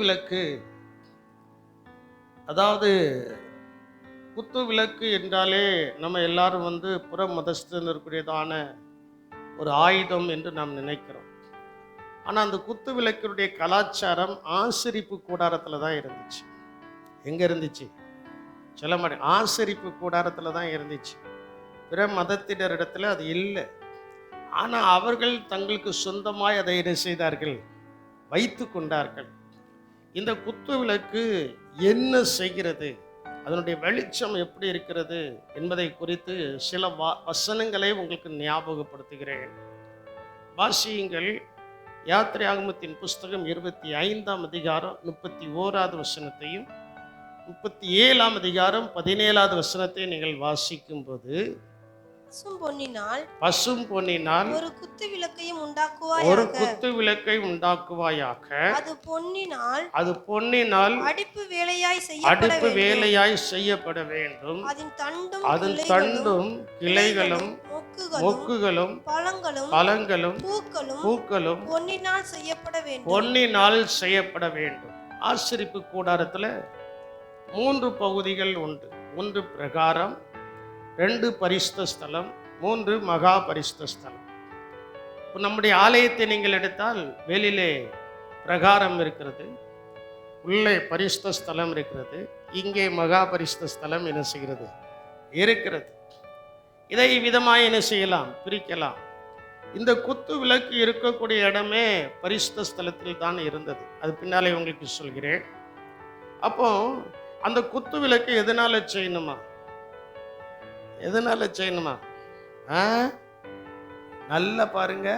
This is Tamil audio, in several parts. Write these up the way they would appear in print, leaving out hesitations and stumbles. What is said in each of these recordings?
விளக்கு, அதாவது குத்து விளக்கு என்றாலே நம்ம எல்லாரும் புற மதஸ்தனுக்குரியதான ஒரு ஆயுதம் என்று நாம் நினைக்கிறோம். ஆனால் அந்த குத்து விளக்கினுடைய கலாச்சாரம் ஆசரிப்பு கூடாரத்தில் தான் இருந்துச்சு. எங்கே இருந்துச்சு? சொல்ல மாட்டேன். ஆசரிப்பு கூடாரத்தில் தான் இருந்துச்சு. பிற மதத்தினரிடத்தில் அது இல்லை. ஆனால் அவர்கள் தங்களுக்கு சொந்தமாய் அதை என்ன செய்தார்கள்? வைத்து கொண்டார்கள். இந்த குத்து விளக்கு என்ன செய்கிறது, அதனுடைய வெளிச்சம் எப்படி இருக்கிறது என்பதை குறித்து சில வசனங்களை உங்களுக்கு ஞாபகப்படுத்துகிறேன். வாசியுங்கள். யாத்திராகமத்தின் புஸ்தகம் 25ஆம் அதிகாரம் 31வது வசனத்தையும் 37ஆம் அதிகாரம் 17வது வசனத்தையும் நீங்கள் வாசிக்கும் போது, பசும் பொன்னினால் ஒரு குத்து விளக்கை உண்டாக்குவாயாக, அது பொன்னினால் அடிப்பு வேலையாய் செய்யப்பட வேண்டும். அதன் தண்டும் கிளைகளும் மொக்குகளும் பழங்களும் பூக்களும் பொன்னினால் செய்யப்பட வேண்டும். ஆசரிப்பு கூடாரத்தில் 3 பகுதிகள் உண்டு. 1 பிரகாரம், 2 பரிசுத்த ஸ்தலம், 3 மகா பரிசுத்த ஸ்தலம். நம்முடைய ஆலயத்தை நீங்கள் எடுத்தால் வெளியிலே பிரகாரம் இருக்கிறது, உள்ளே பரிசுத்த ஸ்தலம் இருக்கிறது, இங்கே மகா பரிசுத்த ஸ்தலம் என்ன செய்கிறது? இருக்கிறது. இதை விதமாக என்ன செய்யலாம்? பிரிக்கலாம். இந்த குத்து விளக்கு இருக்கக்கூடிய இடமே பரிசுத்த ஸ்தலத்தில் தான் இருந்தது. அது பின்னாலே உங்களுக்கு சொல்கிறேன். அப்போ அந்த குத்து விளக்கு எதனால செய்யணுமா? நல்லா பாருங்க.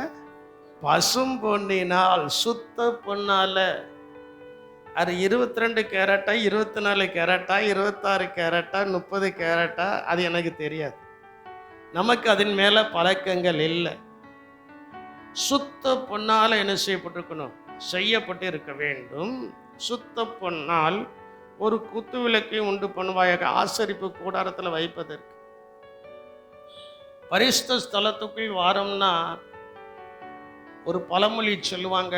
பசும் பொன்னினால், சுத்த பொன்னால. அது 22 கேரட்டா, 24 கேரட்டா, 26 கேரட்டா, 30 கேரட்டா, அது எனக்கு தெரியாது. நமக்கு அதன் மேல பழக்கங்கள் இல்லை. சுத்த பொன்னால என்ன செய்யப்பட்டிருக்கணும்? செய்யப்பட்டு இருக்க வேண்டும். சுத்த பொன்னால் ஒரு குத்து விளக்கை உண்டு பண்ணுவாயாக, ஆசரிப்பு கூடாரத்தில் வைப்பதற்கு. பரிசுத்த ஸ்தலத்துக்குள் வாரம்னா ஒரு பழமொழி சொல்லுவாங்க,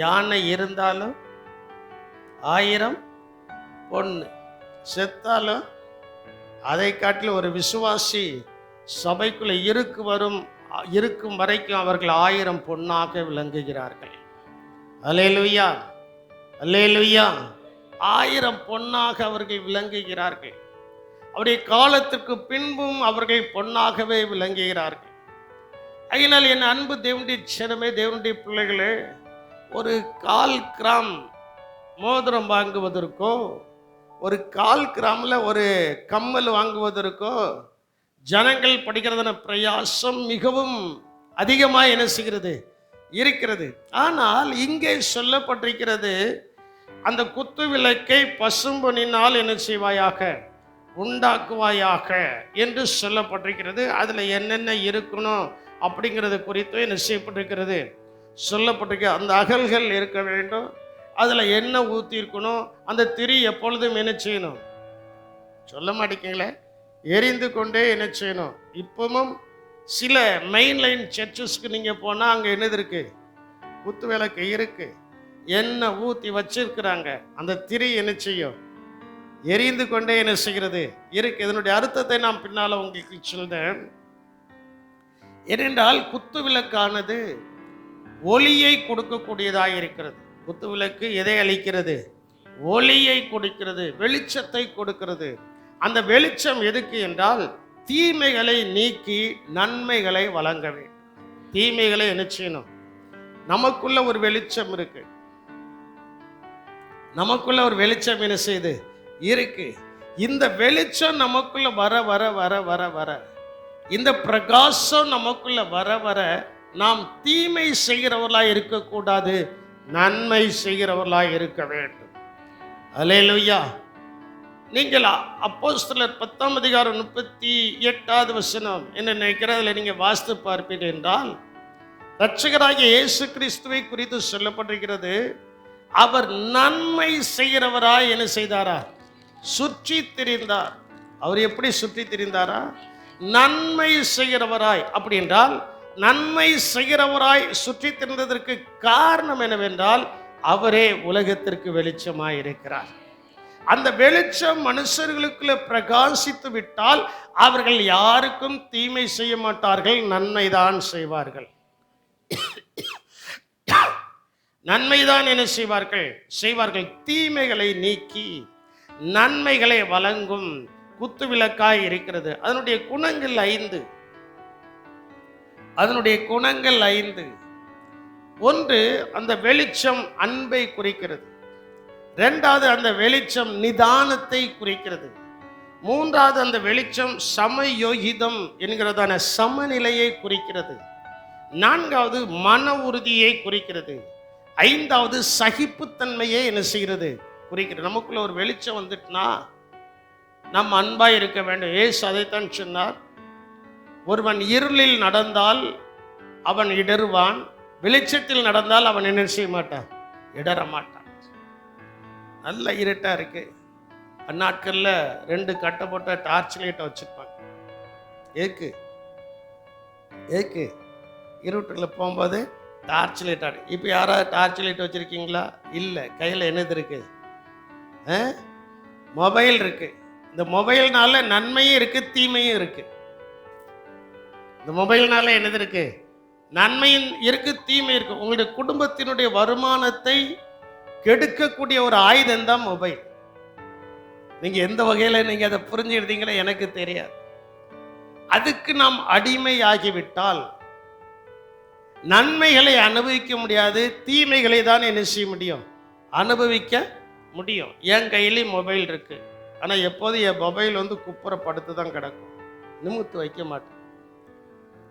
யானை இருந்தாலும் 1000 பொண்ணு, செத்தாலும் அதை காட்டிலும் ஒரு விசுவாசி சபைக்குள்ள இருக்கும் வரைக்கும் அவர்கள் 1000 பொன்னாக விளங்குகிறார்கள். அல்லேலூயா, அல்லேலூயா. 1000 பொன்னாக அவர்கள் விளங்குகிறார்கள். அவருடைய காலத்திற்கு பின்பும் அவர்கள் பொன்னாகவே விளங்குகிறார்கள். அதனால் என் அன்பு தேவனுடைய ஜனமே, தேவனுடைய பிள்ளைகளே, ஒரு 1/4 கிராம் மோதிரம் வாங்குவதற்கோ, ஒரு 1/4 கிராமில் ஒரு கம்மல் வாங்குவதற்கோ ஜனங்கள் படிக்கிறதான பிரயாசம் மிகவும் அதிகமாக என்ன செய்கிறது? இருக்கிறது. ஆனால் இங்கே சொல்லப்பட்டிருக்கிறது, அந்த குத்து விளக்கை பசும்பொன்னினால் என்ன செய்வாயாக? உண்டாக்குவாயாக என்று சொல்லப்பட்டிருக்கிறது. அதில் என்னென்ன இருக்கணும் அப்படிங்கிறது குறித்து என்ன செய்யப்பட்டிருக்கிறது? சொல்லப்பட்டிருக்க. அந்த அகல்கள் இருக்க வேண்டும், அதில் எண்ணெய் ஊற்றி இருக்கணும், அந்த திரி எப்பொழுதும் என்ன செய்யணும்? சொல்ல மாட்டேங்களே, எரிந்து கொண்டே என்ன செய்யணும்? இப்பவும் சில மெயின்லைன் சர்ச்சஸ்க்கு நீங்கள் போனால் அங்கே என்னது இருக்கு? குத்து விளக்கு இருக்கு, எண்ணெய் ஊற்றி வச்சிருக்கிறாங்க. அந்த திரி என்ன செய்யும்? எரிந்து கொண்டே என்ன செய்கிறது? இருக்கு. இதனுடைய அர்த்தத்தை நான் பின்னால் உங்களுக்கு சொல்றேன். ஏனென்றால் குத்து விளக்கானது ஒளியை கொடுக்கக்கூடியதாக இருக்கிறது. குத்து விளக்கு எதை அளிக்கிறது? ஒளியை கொடுக்கிறது, வெளிச்சத்தை கொடுக்கிறது. அந்த வெளிச்சம் எதுக்கு என்றால் தீமைகளை நீக்கி நன்மைகளை வழங்க வேண்டும். தீமைகளை என்ன செய்யணும்? நமக்குள்ள ஒரு வெளிச்சம் இருக்கு, நமக்குள்ள ஒரு வெளிச்சம் என்ன செய்யுது? இருக்கு. இந்த வெளிச்சம் நமக்குள்ள வர வர வர வர வர, இந்த பிரகாசம் நமக்குள்ள வர வர நாம் தீமை செய்கிறவர்களாய் இருக்கக்கூடாது, நன்மை செய்கிறவர்களாய் இருக்க வேண்டும். அல்லேலூயா. நீங்கள் அப்போஸ்தலர் 10ஆம் அதிகாரம் 38வது வசனம் என்ன நினைக்கிறதுல நீங்கள் வாசித்து பார்ப்பீர்கள் என்றால், இரட்சகராகிய இயேசு கிறிஸ்துவை குறித்து சொல்லப்பட்டிருக்கிறது, அவர் நன்மை செய்கிறவராய் என்ன செய்தாரா? சுற்றி திரிந்தார். அவர் எப்படி சுற்றி திரிந்தாரா? நன்மை செய்கிறவராய். அப்படி என்றால் நன்மை செய்கிறவராய் சுற்றி திரிந்ததற்கு காரணம் என்னவென்றால், அவரே உலகத்திற்கு வெளிச்சமாய் இருக்கிறார். அந்த வெளிச்சம் மனுஷர்களுக்குள்ள பிரகாசித்து விட்டால் அவர்கள் யாருக்கும் தீமை செய்ய மாட்டார்கள், நன்மைதான் செய்வார்கள். நன்மைதான் என்ன செய்வார்கள்? தீமைகளை நீக்கி நன்மைகளை வழங்கும் குத்துவிளக்காய் இருக்கிறது. அதனுடைய குணங்கள் 5. ஒன்று, அந்த வெளிச்சம் அன்பை குறிக்கிறது. 2வது, அந்த வெளிச்சம் நிதானத்தை குறிக்கிறது. 3வது, அந்த வெளிச்சம் சமயோகிதம் என்கிறதான சமநிலையை குறிக்கிறது. 4வது, மன உறுதியை குறிக்கிறது. 5வது, சகிப்புத்தன்மையை என்ன செய்கிறது? குறிக்கிறது. நமக்குள்ள ஒரு வெளிச்சம் வந்துட்டுனா நாம் அன்பாய் இருக்க வேண்டும். ஏசு அதைத்தான் சொன்னார். ஒருவன் இருளில் நடந்தால் அவன் இடறுவான், வெளிச்சத்தில் நடந்தால் அவன் என்ன செய்ய மாட்டான்? இடற மாட்டான். நல்ல இருட்டா இருக்கு. அந்நாட்கள்ல 2 கட்டை போட்ட டார்ச் லைட்டை வச்சிருப்பாங்க. ஏக்கு இருட்டுல போகும்போது டார்ச் லைட் ஆடு. இப்போ யாராவது டார்ச் லைட் வச்சிருக்கீங்களா? இல்லை. கையில் என்னது இருக்கு? மொபைல் இருக்கு. இந்த மொபைல்னால நன்மையும் இருக்கு, தீமையும் இருக்கு. இந்த மொபைல்னால என்னது இருக்கு? நன்மையும் இருக்கு, தீமை இருக்கு. உங்களுடைய குடும்பத்தினுடைய வருமானத்தை கெடுக்கக்கூடிய ஒரு ஆயுதம் தான் மொபைல். நீங்க எந்த வகையில நீங்க அதை புரிஞ்சுக்கிட்டீங்களோ எனக்கு தெரியாது. அதுக்கு நாம் அடிமையாகிவிட்டால் நன்மைகளை அனுபவிக்க முடியாது, தீமைகளை தான் என்ன செய்ய முடியும்? அனுபவிக்க முடியும். என் கையிலேயும் மொபைல் இருக்கு. ஆனால் எப்போதும் என் மொபைல் குப்புறப்படுத்து தான் கிடக்கும், நிமித்து வைக்க மாட்டேன்.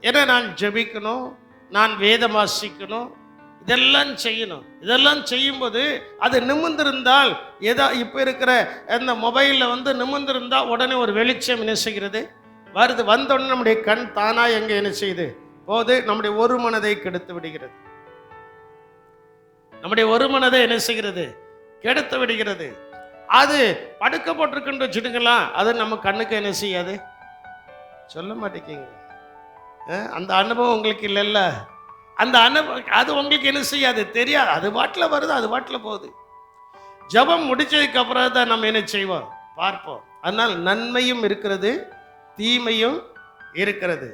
ஏன்னா நான் ஜெபிக்கணும், நான் வேதம் வாசிக்கணும், இதெல்லாம் செய்யணும். இதெல்லாம் செய்யும்போது அது நிமிர்ந்திருந்தால், இப்போ இருக்கிற அந்த மொபைலில் நிமிர்ந்திருந்தால் உடனே ஒரு வெளிச்சம் என்ன செய்கிறது? வருது. வந்தோடனே நம்முடைய கண் தானா எங்கே என்ன செய்யுது? போது நம்முடைய ஒரு மனதை கெடுத்து விடுகிறது. நம்முடைய ஒரு மனதை என்ன செய்கிறது? கெடுத்து விடுகிறது. அது படுக்க போட்டிருக்குன்னு வச்சுட்டுங்களா, அது நம்ம கண்ணுக்கு என்ன செய்யாது? சொல்ல மாட்டேங்க. அந்த அனுபவம் உங்களுக்கு இல்லைல்ல. அந்த அனுபவம் அது உங்களுக்கு என்ன செய்யாது? தெரியாது. அது பாட்டில் வருது, அது பாட்டில் போகுது. ஜபம் முடிச்சதுக்கு அப்புறம் தான் நம்ம என்ன செய்வோம்? பார்ப்போம். அதனால் நன்மையும் இருக்கிறது, தீமையும் இருக்கிறது.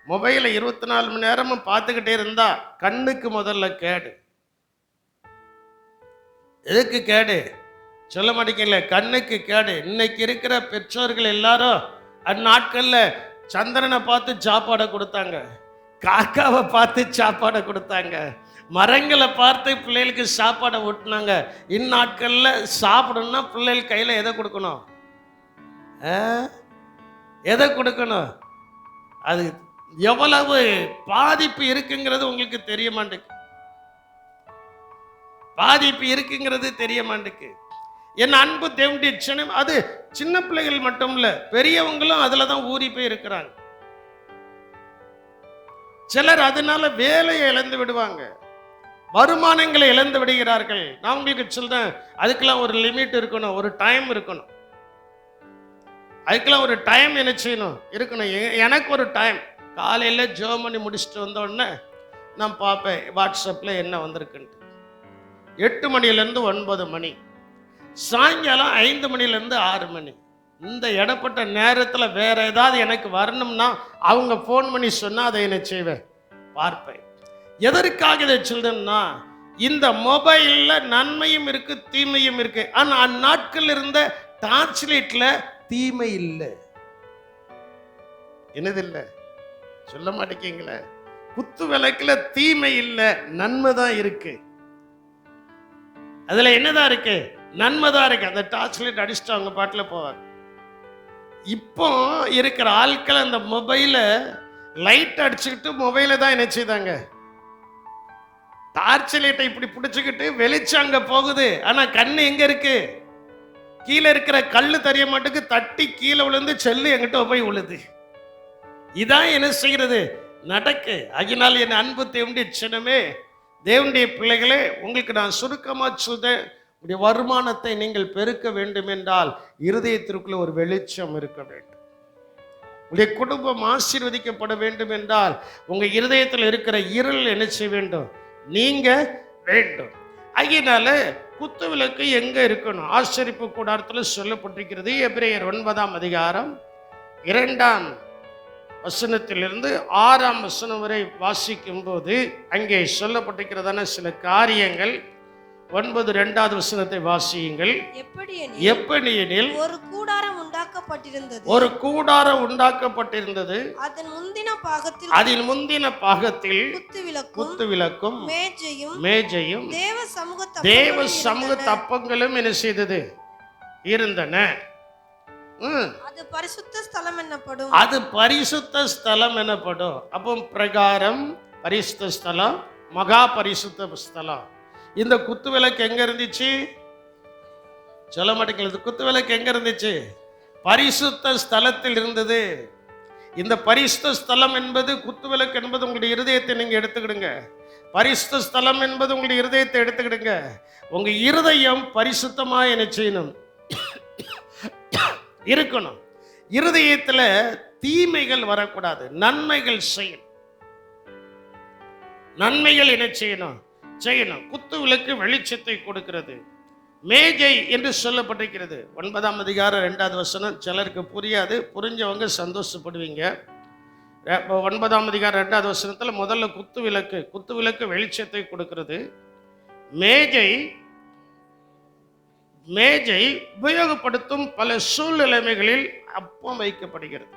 மொபைலை 24 மணி நேரமும் பார்த்துக்கிட்டே இருந்தா கண்ணுக்கு முதல்ல கேடு. எதுக்கு கேடு? சொல்ல மாட்டேங்கல. கண்ணுக்கு கேடு. இன்னைக்கு இருக்கிற பெற்றோர்கள் எல்லாரும் அந்நாட்கள்ல சந்திரனை பார்த்து சாப்பாடை கொடுத்தாங்க, காக்காவை பார்த்து சாப்பாடை கொடுத்தாங்க, மரங்களை பார்த்து பிள்ளைகளுக்கு சாப்பாடை ஊட்டினாங்க. இந்நாட்கள்ல சாப்பிடணும்னா பிள்ளைகள் கையில எதை கொடுக்கணும்? எதை கொடுக்கணும்? அது எவ்வளவு பாதிப்பு இருக்குங்கிறது உங்களுக்கு தெரிய மாட்டேங்குது. பாதிப்பு இருக்குங்கிறது தெரிய மாட்டேங்குது. என் அன்பு தேவனுடைய சின்னம், அது சின்ன பிள்ளைகள் மட்டும் இல்ல, பெரியவங்களும் அதுல தான் ஊறி போய் இருக்கிறாங்க. சிலர் அதனால வேலையை இழந்து விடுவாங்க, வருமானங்களை இழந்து விடுகிறார்கள். நான் உங்களுக்கு சொல்றேன், அதுக்கெல்லாம் ஒரு லிமிட் இருக்கணும், ஒரு டைம் இருக்கணும். அதுக்கெல்லாம் ஒரு டைம் என்ன செய்யணும்? இருக்கணும். எனக்கு ஒரு டைம். காலையில் ஜோம் பண்ணி முடிச்சுட்டு வந்த உடனே நான் பார்ப்பேன் வாட்ஸ்அப்பில் என்ன வந்திருக்குன்ட்டு. 8 மணிலேருந்து 9 மணி, சாயங்காலம் 5 மணிலேருந்து 6 மணி. இந்த இடப்பட்ட நேரத்தில் வேற ஏதாவது எனக்கு வரணும்னா அவங்க ஃபோன் பண்ணி சொன்னால் அதை என்ன செய்வேன்? பார்ப்பேன். எதற்காக இதை சொல்றேன்னா, இந்த மொபைலில் நன்மையும் இருக்கு, தீமையும் இருக்கு. ஆனால் அந்நாட்கள் இருந்த டார்ச் லைட்டில் தீமை இல்லை. என்னது இல்லை? சொல்ல மாட்டேங்கீங்களே. குத்து விளக்குல தீமை இல்லை, நன்மை தான் இருக்கு. அதுல என்னதான் இருக்கு? நன்மை தான் இருக்கு. அந்த டார்ச் லைட் அடிச்சுட்டு அவங்க பாட்டில் போவாங்க. இப்போ இருக்கிற ஆட்கள் அந்த மொபைல லைட் அடிச்சுக்கிட்டு மொபைலை தான் என்ன செய்தாங்க? டார்ச் லைட்டை இப்படி பிடிச்சுக்கிட்டு வெளிச்சம் அங்க போகுது, ஆனா கண்ணு எங்க இருக்கு? கீழே இருக்கிற கல்லு தெரிய மாட்டுக்கு, தட்டி கீழே விழுந்து செல்லு எங்கிட்ட போய் விழுது. இதான் என்ன செய்கிறது? நடக்கு. அதனால் என் அன்பு தேவனுடைய சின்னமே, தேவனுடைய பிள்ளைகளே, உங்களுக்கு நான் சுருக்கமாக சொல்றேன், உடைய வருமானத்தை நீங்கள் பெருக்க வேண்டும் என்றால் இருதயத்திற்குள்ள ஒரு வெளிச்சம் இருக்க வேண்டும். உடைய குடும்பம் ஆசீர்வதிக்கப்பட வேண்டும் என்றால் உங்க இருதயத்தில் இருக்கிற இருள் என்ன செய்ய வேண்டும்? நீங்க வேண்டும். ஆகையினால குத்து விளக்கு எங்க இருக்கணும்? ஆசரிப்பு கூடாரத்தில் சொல்லப்பட்டிருக்கிறது. எபிரேயர் 9ஆம் அதிகாரம் 2ஆம் வசனத்திலிருந்து 6ஆம் வசனம் வரை வாசிக்கும் போது அங்கே சொல்லப்பட்டிருக்கிறதான சில காரியங்கள். 9:2 வசனத்தை வாசியுங்கள். எப்படியெனில் ஒரு கூடாரம் உண்டாக்கப்பட்டிருந்தது. ஒரு கூடாரம் உண்டாக்கப்பட்டிருந்தது. அதன் முந்தின பாகத்தில் குத்து விளக்கும் மேஜையும் தேவ சமூக தப்பங்களும் என்ன செய்தது? இருந்தன. அது பரிசுத்த ஸ்தலம் என்னப்படும். அது பரிசுத்த ஸ்தலம் எனப்படும். அப்போ பிரகாரம், பரிசுத்த ஸ்தலம், மகா பரிசுத்த ஸ்தலம். இந்த குத்து விளக்கு எங்க இருந்துச்சு? சொல்ல மாட்டேங்குது. குத்து விளக்கு எங்க இருந்துச்சு? பரிசுத்த ஸ்தலத்தில் இருந்தது. இந்த பரிசுத்த ஸ்தலம் என்பது, குத்து விளக்கு என்பது உங்களுடைய இருதயத்தை நீங்க எடுத்துக்கிடுங்க. பரிசுத்த ஸ்தலம் என்பது உங்களுடைய இருதயத்தை எடுத்துக்கிடுங்க. உங்க இருதயம் பரிசுத்தமா என்ன செய்யணும்? இருக்கணும். இருதயத்துல தீமைகள் வரக்கூடாது, நன்மைகள் செய்யணும். நன்மைகள் என்ன செய்யணும்? குத்து விளக்கு வெளிச்சத்தை கொடுக்கிறது. மேஜை என்று சொல்லப்பட்டிருக்கிறது. 9ஆம் அதிகாரம் 2வது வசனம். சிலருக்கு புரியாது, புரிஞ்சவங்க சந்தோஷப்படுவீங்க. 9ஆம் அதிகாரம் 2வது வசனத்தில் முதல்ல குத்து விளக்கு வெளிச்சத்தை கொடுக்கிறது. மேஜை உபயோகப்படுத்தும் பல சூழ்நிலைமைகளில் அப்பம் வைக்கப்படுகிறது.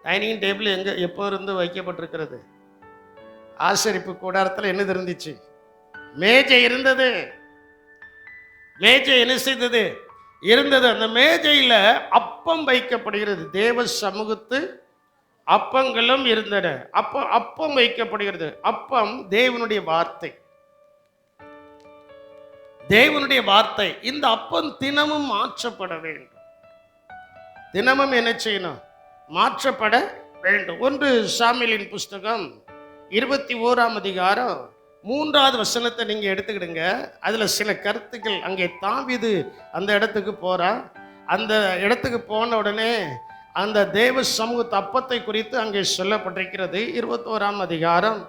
டைனிங் டேபிள் எப்போ இருந்து வைக்கப்பட்டிருக்கிறது? ஆசரிப்பு கூடாரத்தில் என்னது இருந்துச்சு? மேஜை இருந்தது. மேஜை என்ன செய்தது? இருந்தது. அந்த மேஜையில அப்பம் வைக்கப்படுகிறது. தேவ சமூகத்து அப்பங்களும் இருந்தன. அப்பம் வைக்கப்படுகிறது. அப்பம் தேவனுடைய வார்த்தை. இந்த அப்பம் தினமும் மாற்றப்பட வேண்டும். தினமும் என்ன செய்யணும்? மாற்றப்பட வேண்டும். 1 சாமுவேலின் புஸ்தகம் 21ஆம் அதிகாரம் 3வது வசனத்தை நீங்க எடுத்துக்கிடுங்க. அதுல சில கருத்துக்கள். அங்கே தாவீது அந்த இடத்துக்கு போறான். அந்த இடத்துக்கு போன உடனே அந்த தேவ சமூகத்து அப்பத்தை குறித்து அங்கே சொல்லப்பட்டிருக்கிறது. 21ஆம் அதிகாரம்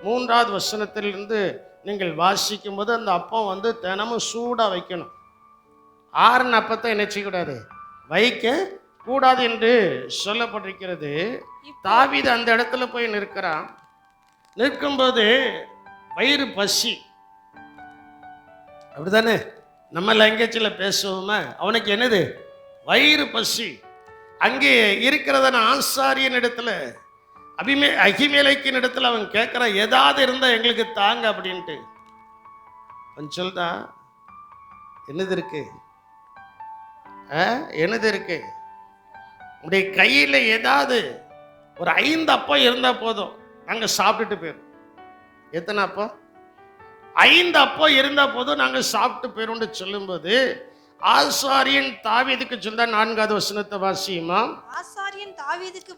3வது வசனத்திலிருந்து நீங்கள் வாசிக்கும் போது அந்த அப்பம் தினமும் சூடா வைக்கணும். ஆறுன அப்பத்தை என்ன செய்யக்கூடாது? வைக்க கூடாது என்று சொல்லப்பட்டிருக்கிறது. தாவீது அந்த இடத்துல போய் நிற்கிறான். நிற்கும்போது வயிறு பசி. அப்படித்தானே நம்ம லாங்குவேஜில் பேசுவோமே. அவனுக்கு என்னது? வயிறு பசி. அங்கே இருக்கிறதான ஆசாரியன் இடத்துல, அகிமேலைக்கின் இடத்துல அவன் கேட்குறான், ஏதாவது இருந்தால் எங்களுக்கு தாங்க அப்படின்ட்டு. அவன் சொல்றான், என்னது இருக்கு? உடைய கையில் ஏதாவது ஒரு 5 அப்பம் இருந்தால் போதும், நாங்கள் சாப்பிட்டுட்டு போயிடும். எத்தனை அப்பம்? 5 அப்பம் இருந்தால் போதும், நாங்கள் சாப்பிட்டு போயிடும்னு சொல்லும்போது ஆசாரியன் தாவீதுக்கு சொன்ன 4வது வசனத்தை வாசியுமா. ஆசாரியன் தாவீதுக்கு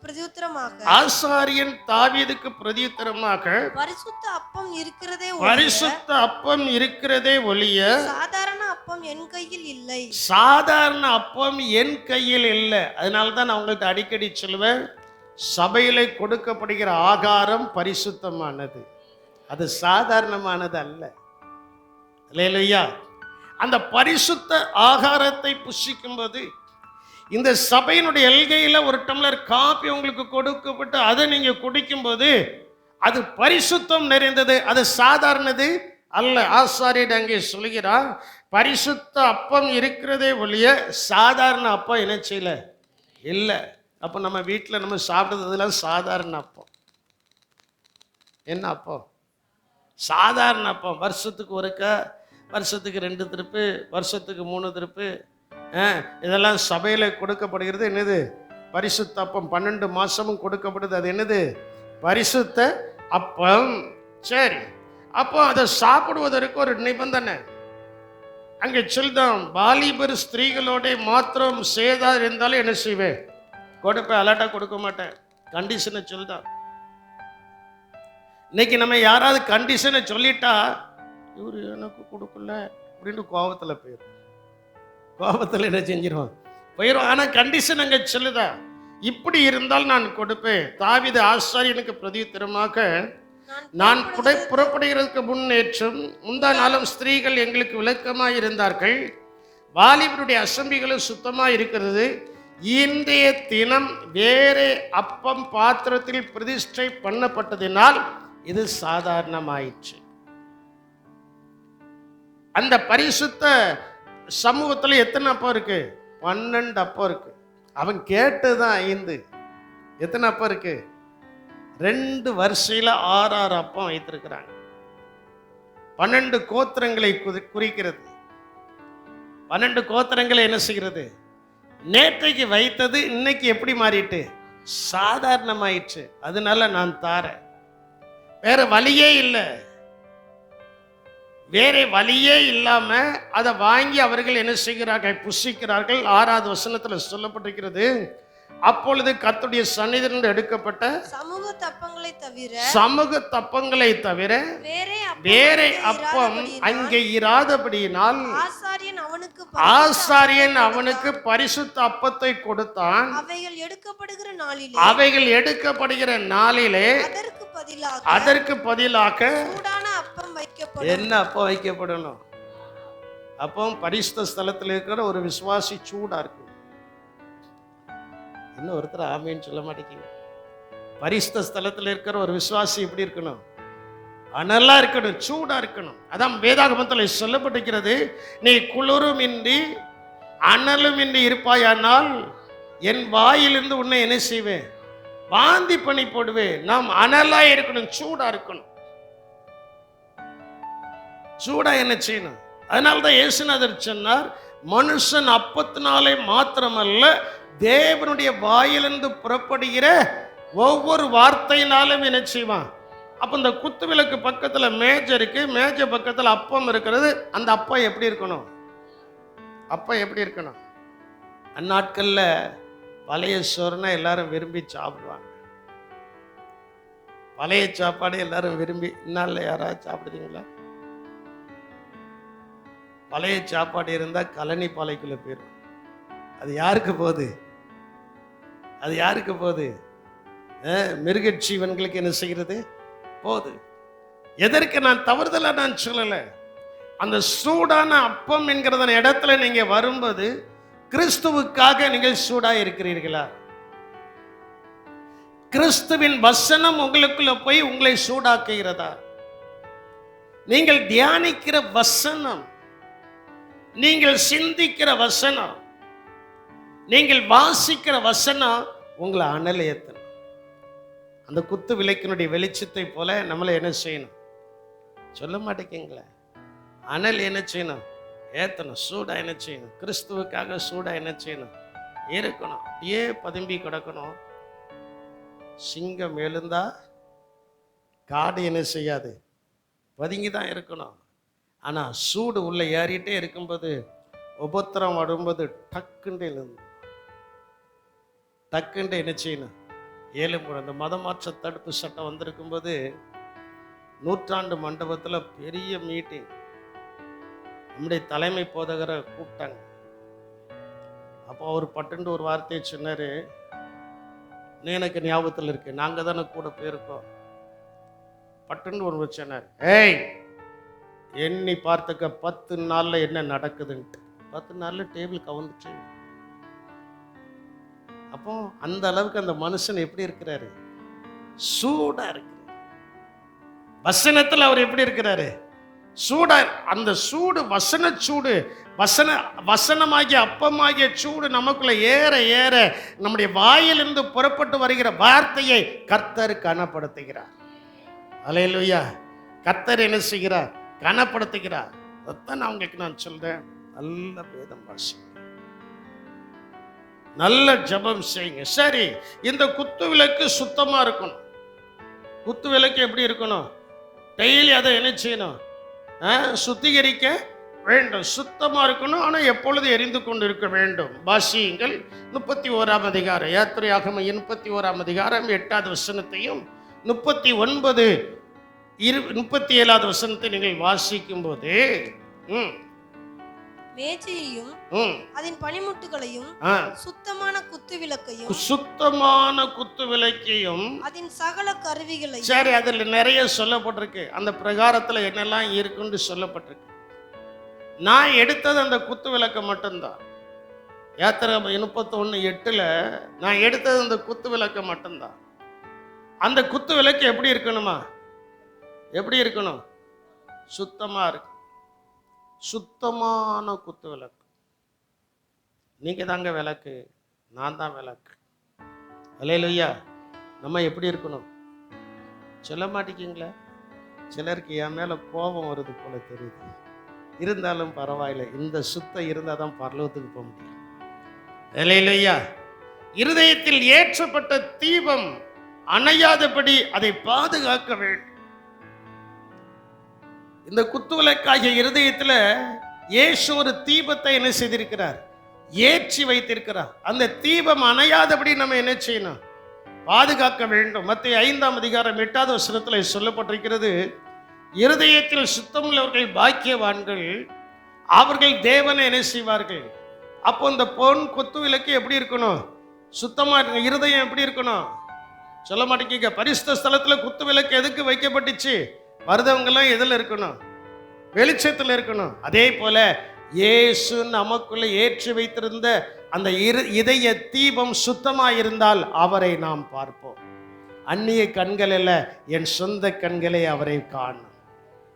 பிரதியுத்தரமாக பரிசுத்த அப்பம் இருக்கிறதே ஒழிய சாதாரண அப்பம் என் கையில் இல்லை. அதனால தான் நான் உங்கள்கிட்ட அடிக்கடி சொல்லுவேன், சபையில கொடுக்கப்படுகிற ஆகாரம் பரிசுத்தமானது, அது சாதாரணமானது அல்ல. அல்லேலூயா. அந்த பரிசுத்த ஆகாரத்தை புசிக்கும் போது, இந்த சபையினுடைய எல்கையில ஒரு டம்ளர் காபி உங்களுக்கு கொடுக்கப்பட்டு அதை நீங்க குடிக்கும்போது அது பரிசுத்தம் நிறைந்தது, அது சாதாரணது அல்ல. ஆசாரியர் அங்கே சொல்கிறார், பரிசுத்த அப்பம் இருக்கிறதே ஒழிய சாதாரண அப்பம் என்ன செய்யல இல்லை. அப்போ நம்ம வீட்டில் நம்ம சாப்பிட்றதுலாம் சாதாரண அப்பம். என்ன அப்பம்? சாதாரண அப்பம். வருஷத்துக்கு ஒருக்கா, வருஷத்துக்கு 2 திருப்பு, வருஷத்துக்கு 3 திருப்பு, இதெல்லாம் சபையில் கொடுக்கப்படுகிறது. என்னது? பரிசுத்த அப்பம். 12 மாசமும் கொடுக்கப்படுது. அது என்னது? பரிசுத்த அப்பம். சரி, அப்போ அதை சாப்பிடுவதற்கு ஒரு நிபந்தனை அங்கே சொல்தான். வாலிபர் ஸ்திரீகளோட மாத்திரம் சேதார் இருந்தாலும் என்ன செய்வேன்? கொடுப்பேன், அலாட்டா கொடுக்க மாட்டேன். கண்டிஷனை சொல்தான். இன்னைக்கு நம்ம யாராவது கண்டிஷனை சொல்லிட்டா, இவர் எனக்கு கொடுக்கல அப்படின்னு கோபத்தில் போயிடும். கோபத்தில் என்ன செஞ்சிருவோம்? போயிடும். ஆனால் கண்டிஷன் அங்கே சொல்லுதா, இப்படி இருந்தால் நான் கொடுப்பேன். தாவீது ஆசாரியனுக்கு பிரதியுத்தரமாக நான் புறப்படுகிறதுக்கு முன்னேற்றும் முந்தா நாளும் ஸ்திரீகள் எங்களுக்கு விளக்கமாய் இருந்தார்கள். வாலிபருடைய அசம்பிகளும் சுத்தமாக இருக்கிறது. இன்றைய தினம் வேறே அப்பம் பாத்திரத்தில் பிரதிஷ்டை பண்ணப்பட்டதினால் இது சாதாரணமாயிற்று. அந்த பரிசுத்த சமூகத்தில் எத்தனை அப்பம் இருக்கு? 12 அப்பம் இருக்கு. அவன் கேட்டுதான் 5. எத்தனை அப்பம் இருக்கு? 2 வரிசையில் 6 அப்பம் வைத்திருக்கிறாங்க. 12 கோத்திரங்களை குறிக்கிறது. 12 கோத்திரங்களை என்ன செய்கிறது? நேற்றைக்கு வைத்தது இன்னைக்கு எப்படி மாறிட்டு? சாதாரணமாயிற்று. அதனால நான் தாரேன். வேற வழியே இல்லை. வேற வழியே இல்லாம அதை வாங்கி அவர்கள் என்ன செய்கிறார்கள்? புசிக்கிறார்கள். 6வது வசனத்துல சொல்லப்பட்டிருக்கிறது, அப்பொழுது கர்த்தருடைய சந்நிதியிலிருந்து எடுக்கப்பட்ட சமூக தப்பங்களை தவிர வேறே அப்பம் அங்கே இராதபடியினால் ஆசாரியன் அவனுக்கு பரிசுத்த அப்பத்தை கொடுத்தான். அவைகள் எடுக்கப்படுகிற நாளிலே அதற்கு பதிலாக என்ன அப்பம் வைக்கப்படணும்? அப்போ பரிசுத்த ஸ்தலத்தில் இருக்கிற ஒரு விசுவாசி சூடா இருக்கும். இன்னும் ஒருத்தர் ஆமேன்னு சொல்ல மாட்டேங்க. பரிசுத்த ஸ்தலத்தில் இருக்கிற ஒரு விசுவாசி எப்படி இருக்கணும்? அனலா இருக்கணும், சூடா இருக்கணும். அதான் வேதாகமத்தில் சொல்லப்பட்டிருக்கிறது, நீ குளிருமின்றி அனலுமின்றி இருப்பாயானால் என் வாயிலிருந்து உன்னை என்ன செய்வேன்? வாந்தி பண்ணி போடுவேன். நாம் அனலா இருக்கணும், சூடா இருக்கணும். சூடா என்ன செய்யணும்? அதனால்தான் இயேசுநாதர் சொன்னார், மனுஷன் அப்பத்தினாலே மாத்திரமல்ல தேவனுடைய வாயிலிருந்து புறப்படுகிற ஒவ்வொரு வார்த்தையினாலும் என்ன செய்வான். அப்ப இந்த குத்து விளக்கு பக்கத்துல மேஜை இருக்கு, மேஜை பக்கத்துல அப்பம் இருக்கிறது. அந்த அப்பம் எப்படி இருக்கணும்? அப்பம் எப்படி இருக்கணும்? அந்நாட்கள்ல பழைய சோறுனா எல்லாரும் விரும்பி சாப்பிடுவாங்க. பழைய சாப்பாடு எல்லாரும் விரும்பி. இந்நாளில் யாராவது சாப்பிடுறீங்களா? பழைய சாப்பாடு இருந்தால் கழனி பாலைக்குள்ள போயிடும். அது யாருக்கு போகுது? அது யாருக்கு போகுது? மிருகஜீவன்களுக்கு என்ன செய்கிறது? போகுது. எதற்கு நான் தவறுதலா நான் சொல்லலை. அந்த சூடான அப்பம் என்கிற இடத்துல நீங்க வரும்போது கிறிஸ்துவுக்காக நீங்கள் சூடா இருக்கிறீர்களா? கிறிஸ்துவின் வசனம் உங்களுக்குள்ள போய் உங்களை சூடாக்குகிறதா? நீங்கள் தியானிக்கிற வசனம், நீங்கள் சிந்திக்கிற வசனம், நீங்கள் வாசிக்கிற வசனம் உங்களை அனல் ஏத்தணும். அந்த குத்து விளக்கினுடைய வெளிச்சத்தை போல நம்மளை என்ன செய்யணும்? சொல்ல மாட்டேங்களே, அனல் என்ன செய்யணும்? ஏத்தணும். சூடா என்ன செய்யணும்? கிறிஸ்துவுக்காக சூடா என்ன செய்யணும்? இருக்கணும். அப்படியே பதும்பி கிடக்கணும். சிங்கம் எழுந்தா காடு என்ன செய்யாது? பதுங்கி தான் இருக்கணும். ஆனால் சூடு உள்ள ஏறிட்டே இருக்கும்போது, உபத்திரம் வரும்போது டக்குண்டு எழுந்து டக்குண்டு என்ன செய்யணும்? ஏழுமுறை. அந்த மதமாற்ற தடுப்பு சட்டம் வந்திருக்கும்போது நூற்றாண்டு மண்டபத்தில் பெரிய மீட்டிங், நம்முடைய தலைமை போதகரை கூப்பிட்டாங்க. அப்போ அவர் பட்டுண்டு ஒரு வார்த்தையை சொன்னார். எனக்கு ஞாபகத்தில் இருக்கு, நாங்கள் தானே கூட போயிருக்கோம். பட்டுண்டு ஒரு சொன்னார், ஏய் எண்ணி பார்த்துக்க 10 நாளில் என்ன நடக்குதுன்ட்டு. 10 நாளில் டேபிள் கவுந்துச்சு. அப்போ அந்த அளவுக்கு அந்த மனுஷன் எப்படி இருக்கிறாரு? சூடா இருக்கிறார். வசனத்தில் அவர் எப்படி இருக்கிறாரு? சூடா. அந்த சூடு வசன சூடு, வசனமாகிய அப்பமாகிய சூடு நமக்குள்ள ஏற ஏற நம்முடைய வாயிலிருந்து புறப்பட்டு வருகிற வார்த்தையை கர்த்தர் கனப்படுத்துகிறார். அல்லேலூயா. கர்த்தர் என்ன செய்கிறார்? கனப்படுத்துகிறார். அதான் நான் உங்களுக்கு நான் சொல்றேன், நல்ல வேதம் வாசிங்க, நல்ல ஜெபம் செய்யுங்க. சரி, இந்த குத்து விளக்கு சுத்தமா இருக்கணும். குத்து விளக்கு எப்படி இருக்கணும்? டெய்லி அதை என்ன செய்யணும்? சுத்திகரிக்க வேண்டும். சுத்தமா இருக்கணும். ஆனால் எப்பொழுது எரிந்து கொண்டு இருக்க வேண்டும். வாசியுங்கள் 31ஆம் அதிகாரம், யாத்திரையாகம 31ஆம் அதிகாரம் 8வது வசனத்தையும் 39 37வது வசனத்தை நீங்கள் வாசிக்கும் போது மேஜையையும் ம், அதன் பனிமுட்டுகளையும் ஆ, சுத்தமான குத்து விளக்கையும் சுத்தமான குத்து விளக்கையும். அதன் சகல கருவிகளையும். சரி, அதுல நிறைய சொல்லப்பட்டிருக்கு, அந்த பிரகாரத்துல என்னெல்லாம் இருக்குன்னு சொல்லப்பட்டிருக்கு. நான் எடுத்தது அந்த குத்து விளக்க மட்டும்தான். யாத்திராகமம் 31:8 நான் எடுத்தது அந்த குத்து விளக்க மட்டும்தான். அந்த குத்து விளக்கு எப்படி இருக்கணுமா? எப்படி இருக்கணும்? சுத்தமா இருக்கு. சுத்தமான குத்து விளக்கு. நீங்க தாங்க விளக்கு, நான் தான் விளக்கு. அல்லேலூயா. நம்ம எப்படி இருக்கணும் சொல்ல மாட்டேங்கிங்களா? சிலருக்கு என் மேல கோபம் வருது போல தெரியுது. இருந்தாலும் பரவாயில்லை, இந்த சுத்தம் இருந்தால் தான் பரலோகத்துக்கு போக முடியும். அல்லேலூயா. இருதயத்தில் ஏற்றப்பட்ட தீபம் அணையாதபடி அதை பாதுகாக்க வேண்டும். இந்த குத்துவிளக்காகிய இருதயத்துல இயேசு ஒரு தீபத்தை என்ன செய்திருக்கிறார்? ஏற்றி வைத்திருக்கிறார். அந்த தீபம் அணையாதபடி நம்ம என்ன செய்யணும்? பாதுகாக்க வேண்டும். மத்தேயு 5:8 சொல்லப்பட்டிருக்கிறது, இருதயத்தில் சுத்தமுள்ளவர்கள் பாக்கியவான்கள், அவர்கள் தேவனை என்ன செய்வார்கள். அப்போ இந்த பொன் குத்து விளக்கு எப்படி இருக்கணும்? சுத்தமா இருக்கணும். இருதயம் எப்படி இருக்கணும்? சொல்ல மாட்டேங்க. பரிசுத்த ஸ்தலத்துல குத்து விளக்கு எதுக்கு வைக்கப்பட்டுச்சு? வருதவங்க எல்லாம் எதுல இருக்கணும்? வெளிச்சத்துல இருக்கணும். அதே போல இயேசு நமக்குள்ள ஏற்றி வைத்திருந்த அந்த இதய தீபம் சுத்தமா இருந்தால் அவரை நாம் பார்ப்போம். அந்நிய கண்கள் அல்ல, என் சொந்த கண்களை அவரை காணும்.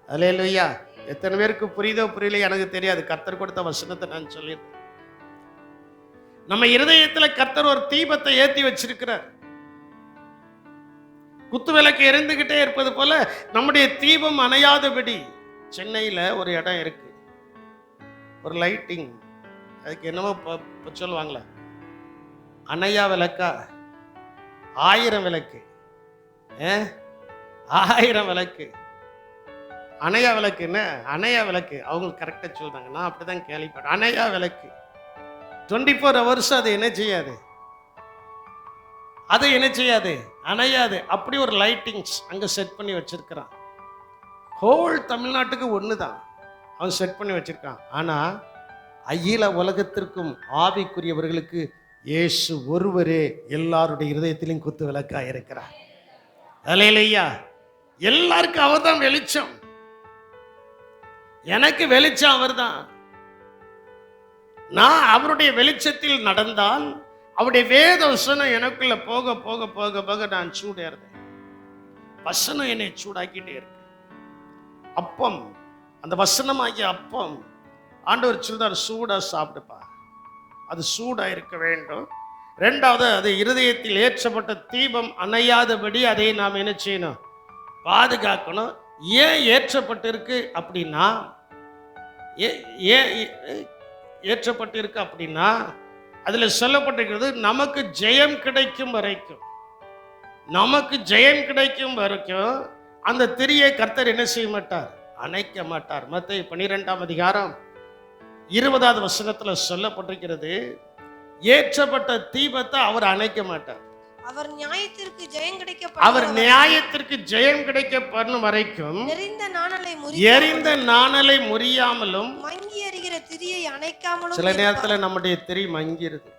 அல்லேலூயா. எத்தனை பேருக்கு புரியுதோ புரியல எனக்கு தெரியாது. கர்த்தர் கொடுத்த வசனத்தை நான் சொல்லியிருக்கேன். நம்ம இருதயத்துல கர்த்தர் ஒரு தீபத்தை ஏற்றி வச்சிருக்கிறார். குத்து விளக்கு எரிந்துகிட்டே இருப்பது போல நம்முடைய தீபம் அணையாதபடி. சென்னையில ஒரு இடம் இருக்கு, ஒரு லைட்டிங், அதுக்கு என்னமோ சொல்லுவாங்களே, அணையா விளக்கா, 1000 விளக்கு, 1000 விளக்கு. அணையா விளக்கு என்ன? அணையா விளக்கு அவங்க கரெக்டா சொல்றாங்க. நான் அப்படிதான் கேள்விப்பட்டேன். அணையா விளக்கு 24 hours அது என்ன செய்யாது? அது என்ன செய்யாது? அணையாது. அப்படி ஒரு லைட்டிங்ஸ் அங்க செட் பண்ணி வச்சிருக்கிறான். ஹோல் தமிழ்நாட்டுக்கு ஒண்ணுதான் அவன் செட் பண்ணி வச்சிருக்கான். ஆனா அகில உலகத்திற்கும் ஆவிக்குரியவர்களுக்கு இயேசு ஒருவரே எல்லாருடைய இருதயத்திலும் குத்து விளக்கா இருக்கிறார். அல்லேலூயா. எல்லாருக்கும் அவர் தான் வெளிச்சம். எனக்கு வெளிச்சம் அவர் தான். நான் அவருடைய வெளிச்சத்தில் நடந்தால், அவருடைய வேத வசனம் எனக்குள்ள போக போக போக போக நான் சூடேறேன். வசனம் என்னை சூடாக்கிட்டே இருக்கு. அப்பம், அந்த வசனமாகிய அப்பம் ஆண்டவர் சொல்றார், சூடா சாப்பிடுப்பா, அது சூடா இருக்க வேண்டும். ரெண்டாவது, அது இருதயத்தில் ஏற்றப்பட்ட தீபம் அணையாதபடி அதை நாம் என்ன செய்யணும்? பாதுகாக்கணும். ஏன் ஏற்றப்பட்டிருக்கு அப்படின்னா, ஏற்றப்பட்டிருக்கு அப்படின்னா அதுல சொல்லப்பட்டிருக்கிறது, நமக்கு ஜெயம் கிடைக்கும் வரைக்கும், நமக்கு ஜெயம் கிடைக்கும் வரைக்கும் அந்த திரியை கர்த்தர் என்ன செய்ய மாட்டார்? அணைக்க மாட்டார். மத்தேயு 12:20 சொல்லப்பட்டிருக்கிறது, ஏற்றப்பட்ட தீபத்தை அவர் அணைக்க மாட்டார். அவர் நியாயத்திற்கு ஜெயம் கிடைக்க பண்ணும் வரைக்கும் எரிந்த நாணலை முறியாமலும் மங்கி எரிகிற திரியை அணைக்காமலும். சில நேரத்தில் நம்முடைய திரி மங்கிருது.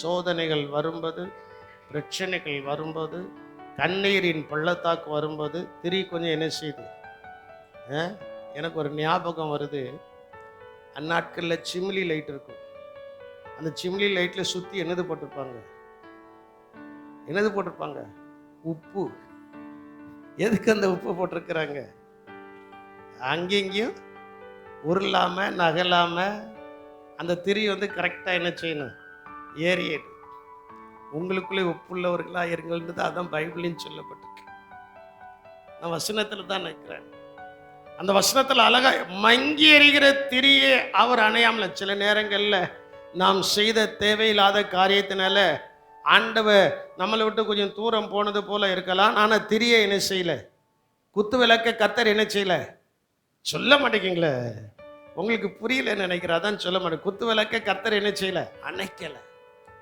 சோதனைகள் வரும்போது, பிரச்சனைகள் வரும்போது, கண்ணீரின் பள்ளத்தாக்கு வரும்போது திரி கொஞ்சம் என்ன செய்யுது? எனக்கு ஒரு ஞாபகம் வருது. அந்நாட்களில் சிம்லி லைட் இருக்கும். அந்த சிம்லி லைட்ல சுத்தி என்னது போட்டிருப்பாங்க? உப்பு. எதுக்கு அந்த உப்பு போட்டிருக்கிறாங்க? அங்கெங்கேயும் உருளாம நகலாம அந்த திரி கரெக்டா என்ன செய்யணும்? ஏறியது. உங்களுக்குள்ளே உப்புள்ளவர்களா இருங்கள்ன்றது அதான் பைபிளின்னு சொல்லப்பட்டிருக்கு. நான் வசனத்துல தான் நிற்கிறேன். அந்த வசனத்துல அழகா மங்கி எறிகிற திரியே அவர் அணையாமல. சில நேரங்கள்ல நாம் செய்த தேவையில்லாத காரியத்தினால ஆண்டவர் நம்மளை விட்டு கொஞ்சம் தூரம் போனது போல இருக்கலாம். ஆனா திரியை என்ன செய்யல? குத்து விளக்க கர்த்தர் என்ன செய்யல? சொல்ல மாட்டேங்கிங்களே. உங்களுக்கு புரியலன்னு நினைக்கிறேன், அதான் சொல்ல மாட்டேன். குத்து விளக்க கர்த்தர் என்ன செய்யல? அணைக்கல.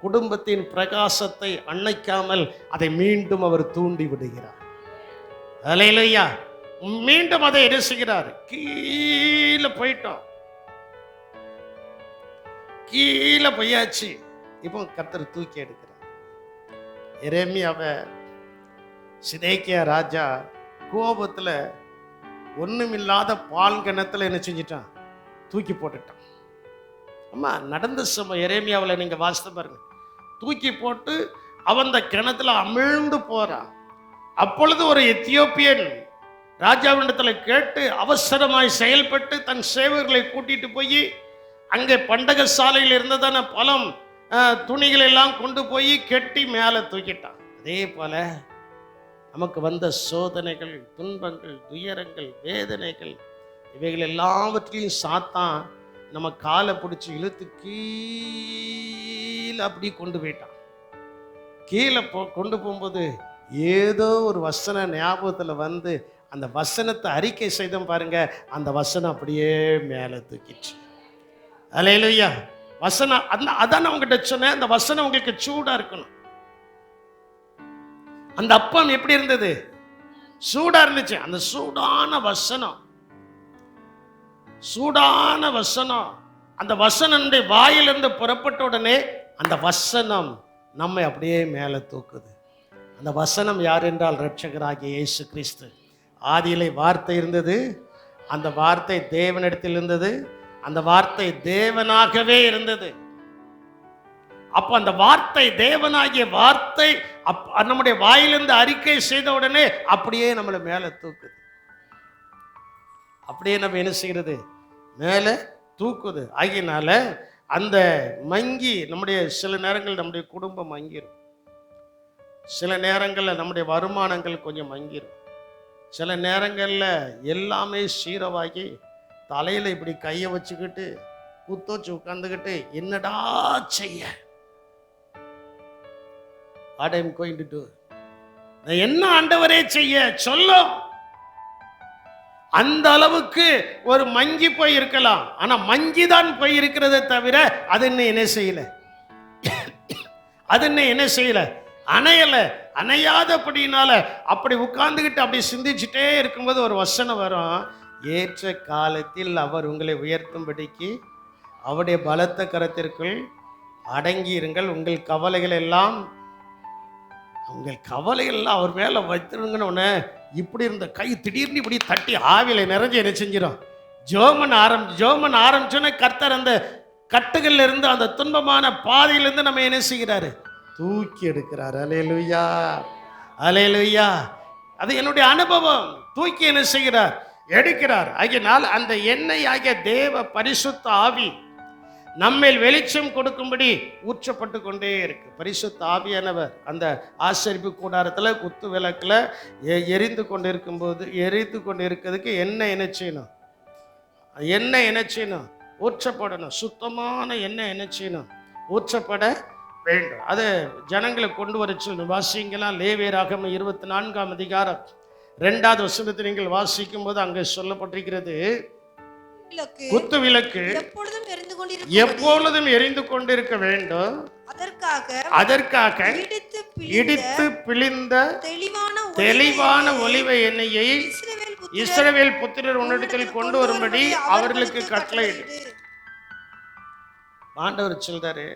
குடும்பத்தின் பிரகாசத்தை அணைக்காமல் அதை மீண்டும் அவர் தூண்டி விடுகிறார். அல்லேலூயா. மீண்டும் அதை என்ன செய்கிறார்? கீழே போயிட்டோம். கீழே போயாச்சு. இப்போ கர்த்தர் தூக்கி எடுக்கிறார். எரேமியாவை சிதேக்கியா ராஜா கோபத்துல ஒண்ணுமில்லாத பால் கிணத்துல என்ன செஞ்சிட்டான்? தூக்கி போட்டுட்டான். அம்மா நடந்த சமயம் எரேமியாவில் நீங்க வாசித்து பாருங்க. தூக்கி போட்டு அவன் அந்த கிணத்துல அமிழ்ந்து போறான். அப்பொழுது ஒரு எத்தியோப்பியன் ராஜாவினிடத்துல கேட்டு அவசரமாய் செயல்பட்டு தன் சேவர்களை கூட்டிட்டு போய் அங்கே பண்டக சாலையில் இருந்ததான பழம் துணிகள் எல்லாம் கொண்டு போய் கெட்டி மேலே தூக்கிட்டான். அதே போல நமக்கு வந்த சோதனைகள், துன்பங்கள், துயரங்கள், வேதனைகள், இவைகள் எல்லாவற்றையும் சாத்தான் நம்ம காலை பிடிச்சி இழுத்து கீழே அப்படி கொண்டு போயிட்டான். கீழே கொண்டு போகும்போது ஏதோ ஒரு வசன ஞாபகத்தில் வந்து அந்த வசனத்தை அறிக்கை செய்தோம் பாருங்க, அந்த வசனம் அப்படியே மேலே தூக்கிச்சு. அல்லேலூயா. வசனம் அதான் உங்ககிட்ட சொன்னேன், அந்த வசனம் உங்களுக்கு சூடா இருக்கணும். அந்த அப்பம் எப்படி இருந்தது? சூடா இருந்துச்சு. அந்த சூடான வசனம், சூடான வசனம், அந்த வசனனுடைய வாயிலிருந்து புறப்பட்ட உடனே அந்த வசனம் நம்மை அப்படியே மேலே தூக்குது. அந்த வசனம் யார் என்றால் இரட்சகராகிய இயேசு கிறிஸ்து. ஆதியிலே வார்த்தை இருந்தது, அந்த வார்த்தை தேவனிடத்தில் இருந்தது, அந்த வார்த்தை தேவனாகவே இருந்தது. அப்ப அந்த வார்த்தை, தேவனாகிய வார்த்தை நம்முடைய வாயிலிருந்து அறிக்கை செய்த உடனே அப்படியே நம்மளை மேலே தூக்குது. அப்படியே நம்ம என்ன செய்கிறது? மேலே தூக்குது. ஆகியனால அந்த மங்கி நம்முடைய சில நேரங்கள் நம்முடைய குடும்பம் மங்கிரும், சில நேரங்களில் நம்முடைய வருமானங்கள் கொஞ்சம் மங்கிரும், சில நேரங்களில் எல்லாமே சீரவாகி தலையில் இப்படி கையை வச்சுக்கிட்டு குத்தோச்சு உட்காந்துக்கிட்டு என்னடா செய்ய, what I am going to do, நான் என்ன ஆண்டவரே செய்ய சொல்லும். அந்த அளவுக்கு ஒரு மங்கி போய் இருக்கலாம். ஆனா மங்கிதான் போய் இருக்கிறத தவிர அது என்ன செய்யல, அது என்ன செய்யல, அணையல. அணையாதபடினால அப்படி உட்கார்ந்துக்கிட்டு அப்படி சிந்திச்சுட்டே இருக்கும்போது ஒரு வசனம் வரும், ஏற்ற காலத்தில் அவர் உங்களை உயர்த்தும்படிக்கு அவருடைய பலத்த கரத்திற்குள் அடங்கி இருங்கள், உங்கள் கவலைகள் எல்லாம் அவர் மேல வைத்திருங்கன்னு இப்படி இருந்த கை திடீர்னு இப்படி தட்டி ஆவில நிறைஞ்சு என்ன செஞ்சிடும், ஜோமன் ஆரம்பிச்சோன்னே கர்த்தர் அந்த கட்டுகள்ல இருந்து, அந்த துன்பமான பாதையிலிருந்து நம்ம என்ன செய்கிறாரு? தூக்கி எடுக்கிறார். அல்லேலூயா, அல்லேலூயா. அது என்னுடைய அனுபவம். தூக்கி என்ன செய்கிறார்? எடுக்கிறார். ஆகினால் அந்த எண்ணெய் ஆகிய தேவ பரிசுத்த ஆவி நம்மேல் வெளிச்சம் கொடுக்கும்படி ஊற்றப்பட்டு கொண்டே இருக்கு. பரிசுத்த ஆவியானவர் அந்த ஆசரிப்பு கூடாரத்தில் குத்து விளக்கில் எரிந்து கொண்டு இருக்கிறதுக்கு எண்ணெய் என்ன செய்யணும்? எண்ணெய் என்ன செய்யணும்? ஊற்றப்படணும். சுத்தமான எண்ணெய் என்ன செய்யணும்? ஊற்றப்பட வேண்டும். அதை ஜனங்களை கொண்டு வர சொல்லணும். வாசிங்கெல்லாம் லேவியராகமம் 24ஆம் அதிகாரம் 2வது வசனத்தை நீங்கள் வாசிக்கும் போது அங்கே சொல்லப்பட்டிருக்கிறது, குத்து விளக்கு எப்பொழுதும் எரிந்து கொண்டிருக்க வேண்டும். அதற்காக இடித்து பிழிந்த தெளிவான ஒலிவ எண்ணெயை இஸ்ரவேல் புத்திரர் உன்னிடத்தில் கொண்டு வரும்படி அவர்களுக்கு கட்டளையிடு. ஆண்டவர் சொல்றாரு,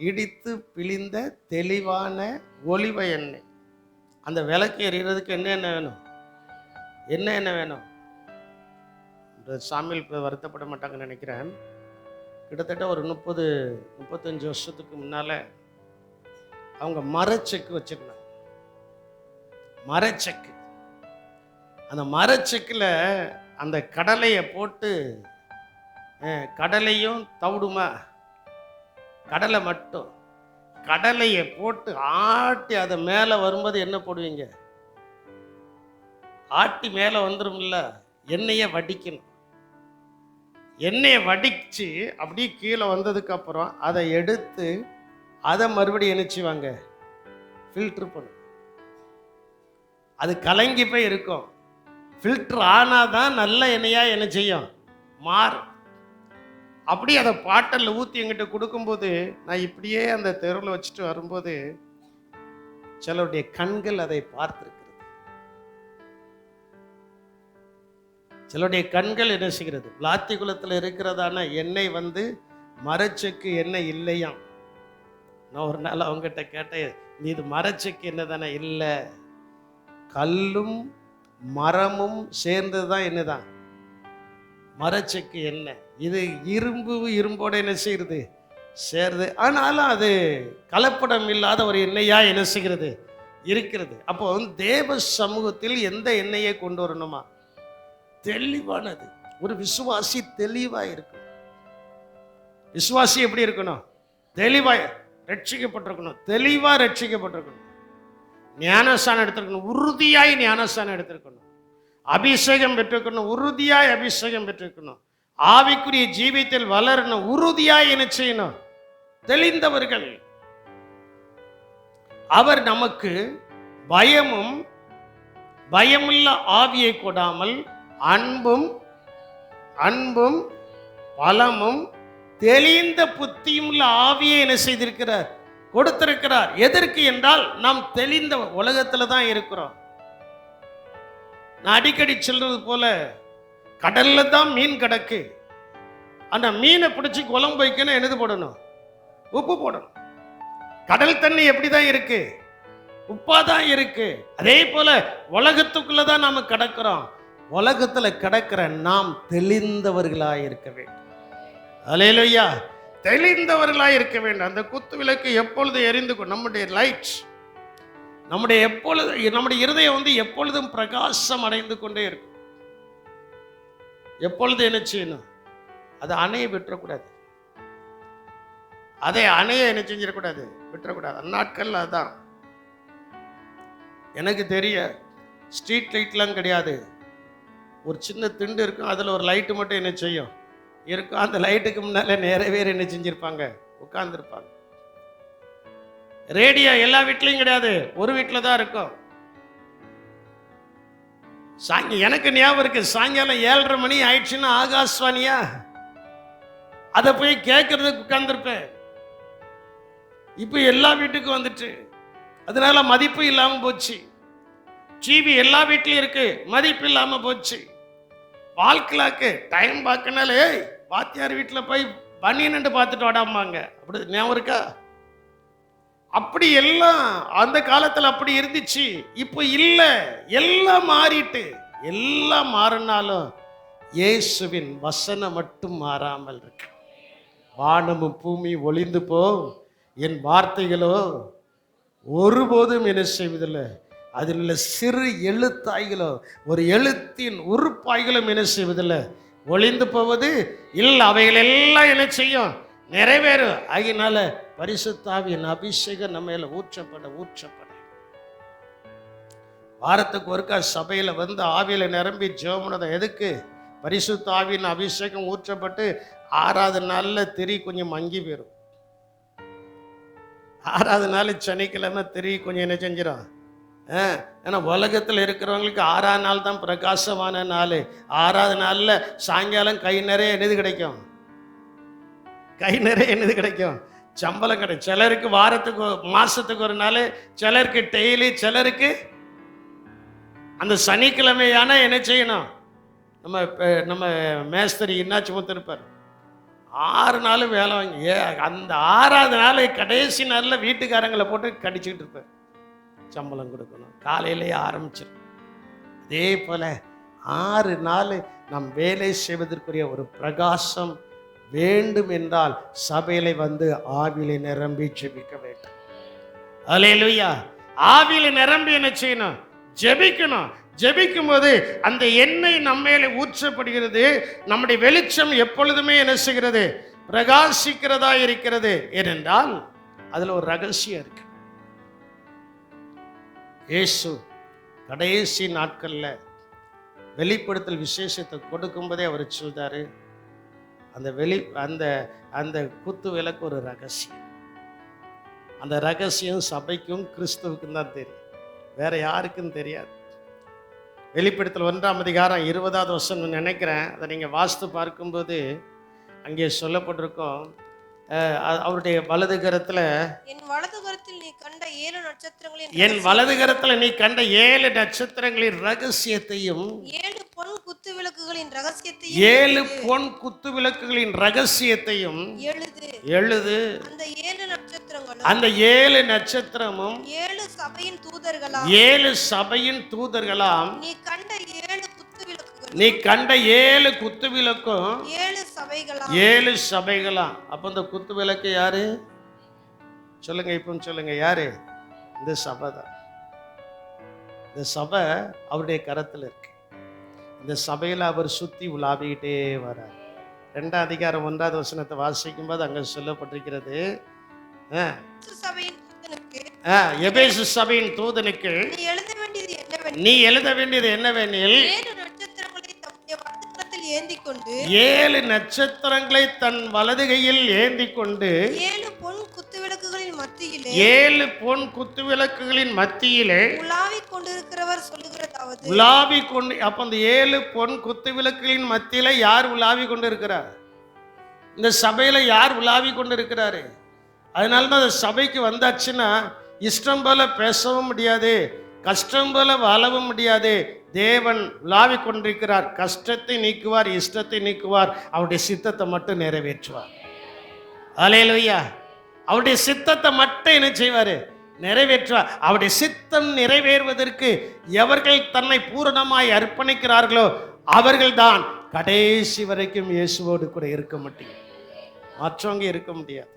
இடித்து பிழிந்த தெளிவான ஒலிவ எண்ணெய். அந்த விளக்கு எறிகிறதுக்கு என்ன வேணும்? என்ன வேணும்? சாமியில் இப்போ வருத்தப்பட மாட்டாங்கன்னு நினைக்கிறேன். கிட்டத்தட்ட ஒரு 30-35 வருஷத்துக்கு முன்னால அவங்க மரச்செக்கு வச்சிருந்தாங்க. மரச்செக்கு, அந்த மரச்செக்கில் அந்த கடலையை போட்டு, கடலையும் தவிடுமா, கடலை மட்டும், கடலையை போட்டு ஆட்டி அதை மேலே வரும்போது என்ன போடுவீங்க? ஆட்டி மேலே வந்துடும்ல, எண்ணெயை வடிக்கணும். எண்ணெயை வடிச்சு அப்படியே கீழே வந்ததுக்கு அப்புறம் அதை எடுத்து அதை மறுபடியும் என்னச்சுவாங்க? ஃபில்டர் பண்ணும். அது கலங்கி போய் இருக்கும். ஃபில்டர் ஆனாதான் நல்ல எண்ணெயாக என்ன செய்யும்? மாறும். அப்படி அதை பாட்டலில் ஊற்றி எங்கிட்ட கொடுக்கும்போது நான் இப்படியே அந்த தெருவில் வச்சுட்டு வரும்போது சிலருடைய கண்கள் அதை பார்த்துருக்கு. சிலருடைய கண்கள் என்ன செய்கிறது? விளாத்தி குளத்தில் இருக்கிறதான எண்ணெய் வந்து மரச்செக்கு எண்ணெய் இல்லையாம். நான் ஒரு நாள் அவங்ககிட்ட கேட்டேன், நீ இது மரச்செக்கு எண்ணெய் தானே? இல்லை, கல்லும் மரமும் சேர்ந்தது தான் என்னதான் மரச்செக்கு எண்ணெய். இது இரும்போட என்ன செய்யுது? சேருது. ஆனாலும் அது கலப்படம் இல்லாத ஒரு எண்ணெயா என்ன செய்கிறது? இருக்கிறது. அப்போ தேவ சமூகத்தில் எந்த எண்ணெயை கொண்டு வரணுமா? தெளிவானது. ஒரு விசுவாசி தெளிவா இருக்கும். விசுவாசி எப்படி இருக்கணும்? தெளிவா ரட்சிக்கப்பட்டிருக்கணும், தெளிவா ரட்சிக்கப்பட்டிருக்கணும், ஞானஸ்தானம் எடுத்திருக்கணும், உறுதியாய் ஞானஸ்தானம் எடுத்திருக்கணும், அபிஷேகம் பெற்றிருக்கணும், உறுதியாய் அபிஷேகம் பெற்றிருக்கணும், ஆவிக்குரிய ஜீவியத்தில் வளரணும், உறுதியாய் என்ன செய்யணும்? தெளிந்தவர்கள். அவர் நமக்கு பயமுள்ள ஆவியை கொடாமல் அன்பும் பலமும் தெளிந்த புத்தியும் உள்ள ஆவியை என்ன செய்திருக்கிறார்? கொடுத்திருக்கிறார். எதற்கு என்றால் நாம் தெளிந்த உலகத்துல தான் இருக்கிறோம். நான் அடிக்கடி சொல்றது போல, கடல்ல தான் மீன் கிடக்கு. அந்த மீனை பிடிச்சி குழம்பு வைக்கணும், என்னது போடணும்? உப்பு போடணும். கடல் தண்ணி எப்படிதான் இருக்கு? உப்பா தான் இருக்கு. அதே போல உலகத்துக்குள்ளதான் நாம கிடக்கிறோம். உலகத்துல கிடக்கிற நாம் தெளிந்தவர்களாய் இருக்க வேண்டும். அல்லேலூயா. தெளிந்தவர்களாய் இருக்க வேண்டும். அந்த குத்து விளக்கு எப்பொழுது எரிந்து நம்முடைய லைட், நம்முடைய இருதயம் எப்பொழுதும் பிரகாசம் அடைந்து கொண்டே இருக்கும். எப்பொழுது என்ன செய்யணும்? அதை அணைய விட்டுறக்கூடாது. அதை அணைய என்ன செஞ்சிடக்கூடாது? விட்டுறக்கூடாது. அந்நாட்கள்ல அதான். எனக்கு தெரிய ஸ்ட்ரீட் லைட்லாம் கிடையாது. ஒரு சின்ன திண்டு இருக்கும், அதில் ஒரு லைட்டு மட்டும் என்ன செய்யும்? இருக்கும். அந்த லைட்டுக்கு முன்னால நிறைய பேர் என்ன செஞ்சிருப்பாங்க? உட்கார்ந்துருப்பாங்க. ரேடியோ எல்லா வீட்லையும் கிடையாது, ஒரு வீட்டில் தான் இருக்கும். எனக்கு ஞாபகம் இருக்கு, சாயங்காலம் 7:30 மணி ஆயிடுச்சுன்னா ஆகாஷ்வாணியா அதை போய் கேட்கறதுக்கு உட்கார்ந்துருப்பேன். இப்போ எல்லா வீட்டுக்கும் வந்துட்டு, அதனால மதிப்பு இல்லாமல் போச்சு. டிவி எல்லா வீட்லையும் இருக்கு, மதிப்பு இல்லாமல் போச்சு. வாழ்க்கைக்கு டைம் பார்க்கனாலே வாத்தியார் வீட்டில் போய் பனியன்னு பார்த்துட்டு வாடாமாங்க. அப்படி ஞாபகம் இருக்கா? அப்படி எல்லாம் அந்த காலத்தில் அப்படி இருந்துச்சு. இப்போ இல்லை, எல்லாம் மாறிட்டு. எல்லாம் மாறினாலும் இயேசுவின் வசனம் மட்டும் மாறாமல் இருக்கு. வானமும் பூமி ஒளிந்து போ, என் வார்த்தைகளோ ஒருபோதும் என்ன செய்வதில்லை. அதில் உள்ள சிறு எழுத்தாய்களோ, ஒரு எழுத்தின் உறுப்பாய்களும் என்ன செய்வதில்லை, ஒளிந்து போவது இல்லை. அவைகள் எல்லாம் என்ன செய்யும்? நிறைவேறும். ஆகினால பரிசுத்த ஆவியின் அபிஷேகம் நம்ம மேல ஊற்றப்பட வாரத்துக்கு ஒருக்கா சபையில ஆவியில நிரம்பி ஜெபம். எதுக்கு? பரிசுத்த ஆவியின் அபிஷேகம் ஊற்றப்பட்டு 6வது நாள்ல திரி கொஞ்சம் மங்கி போயிடும். 6வது நாள் சனிக்கிழமை திரி கொஞ்சம் என்ன செஞ்சிடும்? ஏன்னா உலகத்தில் இருக்கிறவங்களுக்கு 6ஆம் நாள் தான் பிரகாசமான நாள். 6வது நாளில் சாயங்காலம் கை நிறைய என்னது கிடைக்கும்? கை நிறைய என்னது கிடைக்கும்? சம்பளம் கிடைக்கும். சிலருக்கு வாரத்துக்கு மாசத்துக்கு ஒரு நாள், சிலருக்கு டெய்லி, சிலருக்கு அந்த சனிக்கிழமையான என்ன செய்யணும்? நம்ம மேஸ்திரி இன்னாச்சு முத்திருப்பார், 6 நாள் வேலை வாங்கி அந்த 6வது நாள் கடைசி நாளில் வீட்டுக்காரங்களை போட்டு கடிச்சுக்கிட்டு இருப்பார். சம்பளம் கொடுக்கணும், காலையிலேயே ஆரம்பிச்சிடும். அதே போல 6 நாள் நாம் வேலை செய்வதற்குரிய ஒரு பிரகாசம் வேண்டும் என்றால் சபையில ஆவியில நிரம்பி ஜெபிக்க வேண்டும். அல்லேலூயா. ஆவியில நிரம்பி என்ன செய்யணும்? ஜெபிக்கணும். ஜெபிக்கும் போது அந்த எண்ணெய் நம்ம மேலே ஊற்றப்படுகிறது. நம்முடைய வெளிச்சம் எப்பொழுதுமே என்ன செய்கிறது? பிரகாசிக்கிறதா இருக்கிறது. ஏனென்றால் அதுல ஒரு ரகசியம் இருக்கு. இயேசு கடைசி நாட்கள்ல வெளிப்படுத்தல் விசேஷத்தை கொடுக்கும்போதே அவர் சொல்றாரு, அந்த குத்து விளக்கு ஒரு ரகசியம். அந்த ரகசியம் சபைக்கும் கிறிஸ்துவுக்கும் தான் தெரியும், வேற யாருக்கும் தெரியாது. வெளிப்படுத்தல் 1ஆம் அதிகாரம் 20வது வசனம் நினைக்கிறேன். அதை நீங்க வாசித்து பார்க்கும்போது அங்கே சொல்லப்பட்டிருக்கும், அவருடைய வலது கரத்துல, என் வலது கரத்தில் நீ கண்ட 7 நட்சத்திரங்களின், என் வலது கரத்துல நீ கண்ட 7 நட்சத்திரங்களின் ரகசியத்தையும் 7 பொன் குத்து விளக்கு விளக்குகளின் ரகசியத்தையும் 7 பொன் குத்து விளக்குகளின் ரகசியத்தையும் எழுது. எழுது. அந்த 7 நட்சத்திரங்களும் அந்த 7 நட்சத்திரமும் 7 சபையின் தூதர்களாம். 7 சபையின் தூதர்களாம். நீ கண்ட 7 குத்து விளக்குகள் நீ கண்ட 7 குத்து விளக்கும் 7 சபைகளாம். 7 சபைகளாம். அப்ப இந்த குத்து விளக்கு யாரு சொல்லுங்க? இப்போ சொல்லுங்க, யாரு? இந்த சபை தான். இந்த சபை அவருடைய கரத்தில் இருக்கு. இந்த சபையில் அவர் சுத்தி உலாவிக்கிட்டே வரார். 2 அதிகாரம் 1வது வசனத்தை வாசிக்கும் போது அங்க சொல்லப்பட்டிருக்கிறது, சபையின் தூதனுக்கு எபேசு சபையின் தூதனுக்கு நீ எழுத வேண்டியது என்னவெனில், நீ எழுத வேண்டியது என்னவெனில், 7 நட்சத்திரங்களை தம்முடைய வலதுகரத்தில் ஏந்திக் கொண்டு 7 நட்சத்திரங்களை தன் வலது கையில் ஏந்தி கொண்டு 7 பொன் குத்து விளக்குகளின் மத்தியிலே 7 பொன் குத்து விளக்குகளின் மத்தியிலே உலாவிக் கொண்டிருக்கிறவர் சொல்லுகிறதாவது. உலாவி கொண்டு. அப்ப அந்த 7 பொன் குத்து விளக்குகளின் மத்தியில யார் உலாவி கொண்டு இருக்கிறார்? இந்த சபையில யார் உலாவி கொண்டு இருக்கிறாரு? அதனாலதான் அந்த சபைக்கு வந்தாச்சுன்னா இஷ்டம் போல பேசவும் முடியாது, கஷ்டம் போல வாழவும் முடியாது. தேவன் உலாவி கொண்டிருக்கிறார். கஷ்டத்தை நீக்குவார், இஷ்டத்தை நீக்குவார், அவருடைய சித்தத்தை மட்டும் நிறைவேற்றுவார். அல்லேலூயா. அவருடைய சித்தத்தை மட்டும் என்ன செய்வாரு? நிறைவேற்றுவார். அவருடைய சித்தம் நிறைவேறுவதற்கு எவர்கள் தன்னை பூரணமாய் அர்ப்பணிக்கிறார்களோ அவர்கள்தான் கடைசி வரைக்கும் இயேசுவோடு கூட இருக்க முடியும். மற்றவங்க இருக்க முடியாது.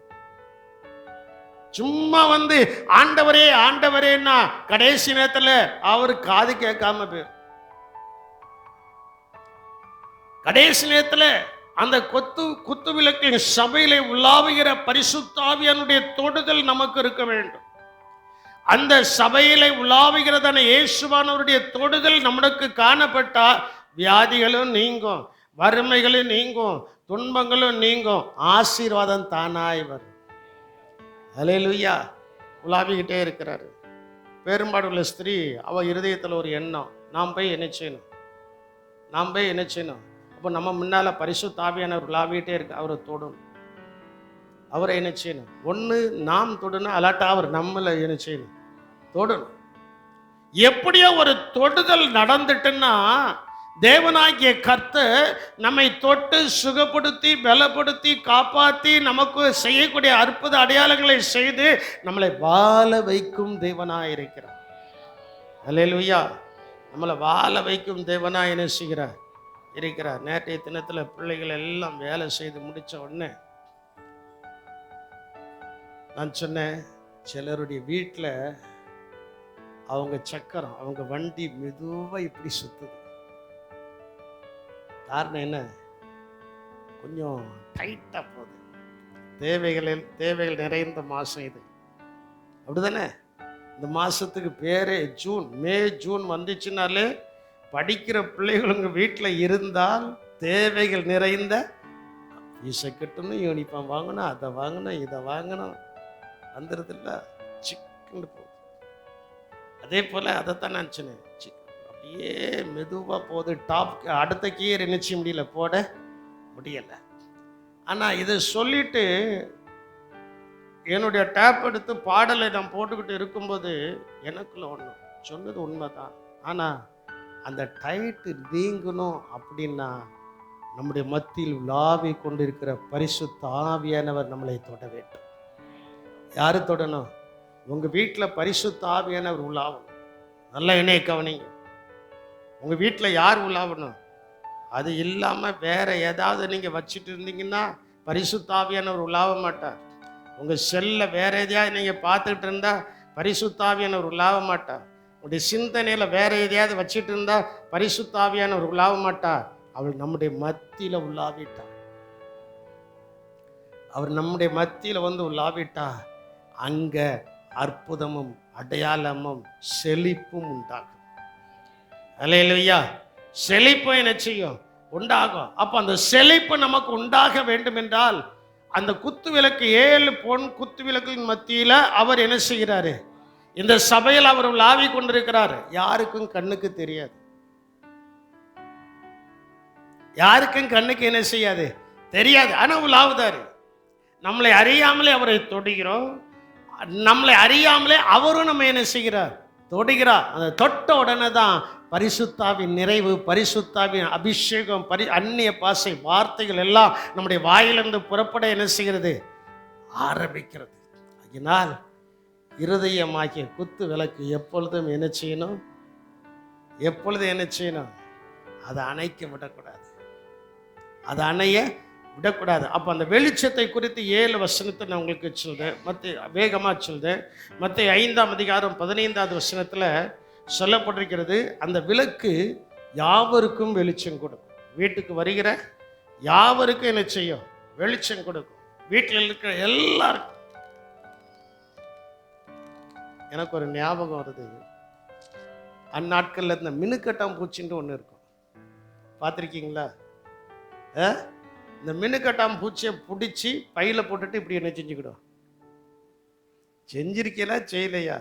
சும்மா வந்து ஆண்டவரே ஆண்டவரேன்னா கடைசி நேரத்துல அவரு காது கேட்காம போயிரும். கடைசி நேரத்துல அந்த குத்து விளக்கின் சபையிலே உலாவுகிற பரிசுத்த ஆவியானுடைய தொடுதல் நமக்கு இருக்க வேண்டும். அந்த சபையிலே உலாவுகிறதான இயேசுவானவருடைய தொடுதல் நமக்கு காணப்பட்டா வியாதிகளும் நீங்கும், வறுமைகளும் நீங்கும், துன்பங்களும் நீங்கும், ஆசீர்வாதம் தானாய் வரும். அல்லேலூயா. உலாவிக்கிட்டே இருக்கிறாரு. பெரும்பாடுள்ள ஸ்திரீ, அவ இருதயத்தில் ஒரு எண்ணம், நாம் போய் என்ன செய்யணும், நாம் போய் என்ன செய்யணும். அப்போ நம்ம முன்னால பரிசுத்த ஆவியானவர் உலாவிக்கிட்டே இருக்கு. அவரை தொடணும், அவரை என்ன செய்யணும். ஒன்று நாம் தொடணும், அல்லாட்டா அவர் நம்மளை என்ன செய்யணும், தொடணும். எப்படியோ ஒரு தொடுதல் நடந்துட்டுன்னா தேவனாகிய கர்த்தர் நம்மை தொட்டு சுகப்படுத்தி பலப்படுத்தி காப்பாற்றி நமக்கு செய்யக்கூடிய அற்புத அடையாளங்களை செய்து நம்மளை வாழ வைக்கும் தேவனாய் இருக்கிறார். அல்லேலூயா. நம்மளை வாழ வைக்கும் தேவனாய் என்ன செய்கிறார், இருக்கிறார். நேற்றைய தினத்தில் பிள்ளைகள் எல்லாம் வேலை செய்து முடிச்ச உடனே நான் சொன்னேன், சிலருடைய வீட்டில் அவங்க சக்கரம், அவங்க வண்டி மெதுவாக இப்படி சுத்துது. காரணம் என்ன? கொஞ்சம் டைட்டாக போகுது. தேவைகள் நிறைந்த மாதம் இது, அப்படிதானே? இந்த மாதத்துக்கு பேரே ஜூன். மே ஜூன் வந்துச்சுனாலே படிக்கிற பிள்ளைகள் உங்கள் வீட்டில் இருந்தால் தேவைகள் நிறைந்த ஈசை கட்டணும், யூனிஃபார்ம் வாங்கணும், அதை வாங்கணும், இதை வாங்கணும், வந்துடுறதில்ல, சிக்கன்னு போகுது. அதே போல் அதைத்தான் நான் சொன்னேன், அப்படியே மெதுவாக போகுது. டாப் அடுத்த கியர் என்ன செய்ய முடியல, போட முடியலை. ஆனால் இதை சொல்லிட்டு என்னுடைய டேப் எடுத்து பாடலை நான் போட்டுக்கிட்டு இருக்கும்போது எனக்குள்ள ஒன்று சொன்னது உண்மைதான். ஆனால் அந்த டைட்டு நீங்கணும் அப்படின்னா நம்முடைய மத்தியில் உலாவி கொண்டிருக்கிற பரிசுத்த ஆவியானவர் நம்மளை தொட வேண்டும். யாரு தொடணும்? உங்கள் வீட்டில் பரிசுத்த ஆவியானவர் உலாவணும். நல்லா என்னைய கவனிங்க. உங்கள் வீட்டில் யார் உலாவணும்? அது இல்லாமல் வேற ஏதாவது நீங்கள் வச்சுட்டு இருந்தீங்கன்னா பரிசுத்த ஆவியானவர் உலாவ மாட்டார். உங்கள் செல்லில் வேற எதையாவது நீங்கள் பார்த்துக்கிட்டு இருந்தால் பரிசுத்த ஆவியானவர் உலாவ மாட்டார். உங்களுடைய சிந்தனையில் வேற எதையாவது வச்சுட்டு இருந்தால் பரிசுத்த ஆவியானவர் உலாவ மாட்டார். அவள் நம்முடைய மத்தியில் உலாவிட்டார். அவர் நம்முடைய மத்தியில் வந்து உலாவிட்டா அங்கே அற்புதமும் அடையாளமும் செழிப்பும் உண்டாகும். அல்லேலூயா. செழிப்பு என்ன செய்யும்? உண்டாகும். அப்போ அந்த செழிப்பு நமக்கு உண்டாக வேண்டும் என்றால் அந்த குத்து விளக்கு 7 பொன் குத்து விளக்கின் மத்தியில் அவர் என்ன செய்கிறாரு? இந்த சபையில் அவர் உலாவி கொண்டிருக்கிறார். யாருக்கும் கண்ணுக்கு தெரியாது. யாருக்கும் கண்ணுக்கு என்ன செய்யாது? தெரியாது. ஆனால் உலாவுதாரு. நம்மளை அறியாமலே அவரை தொடுகிறோம். நம்மளை அறியாமலே அவரும் நம்ம என்ன செய்கிறார்? தொடுகிறார். அந்த தொட்ட உடனே தான் பரிசுத்தாவின் நிறைவு, பரிசுத்தாவின் அபிஷேகம், அந்நிய பாசை வார்த்தைகள் எல்லாம் நம்முடைய வாயிலிருந்து புறப்பட என்ன செய்கிறது? ஆரம்பிக்கிறது. அதனால் இருதயமாகிய குத்து விளக்கு எப்பொழுதும் என்ன செய்யணும்? எப்பொழுதும் என்ன செய்யணும்? அதை அணைக்க விடக்கூடாது. அதை அணைய விடக்கூடாது. அப்போ அந்த வெளிச்சத்தை குறித்து 7 வசனத்தை நான் உங்களுக்கு சொல்றேன். வேகமாக சொல்றேன். மத்தேயு 5ஆம் அதிகாரம் 15வது வசனத்தில் சொல்லப்பட்டிருக்கிறது, அந்த விளக்கு யாவருக்கும் வெளிச்சம் கொடுக்கும். வீட்டுக்கு வருகிற யாவருக்கும் என்ன செய்யும்? வெளிச்சம் கொடுக்கும். வீட்டில் இருக்கிற எல்லாருக்கும். எனக்கு ஒரு ஞாபகம் வருது. அந்நாட்களில் இந்த மினுக்கட்டாம் பூச்சின்னு ஒன்று இருக்கும், பார்த்துருக்கீங்களா? இந்த மினுக்கட்டாம் பூச்சியை பிடிச்சி பையில் போட்டுட்டு இப்படி என்ன செஞ்சுக்கிடும்? செஞ்சிருக்கீங்களா செய்யலையா?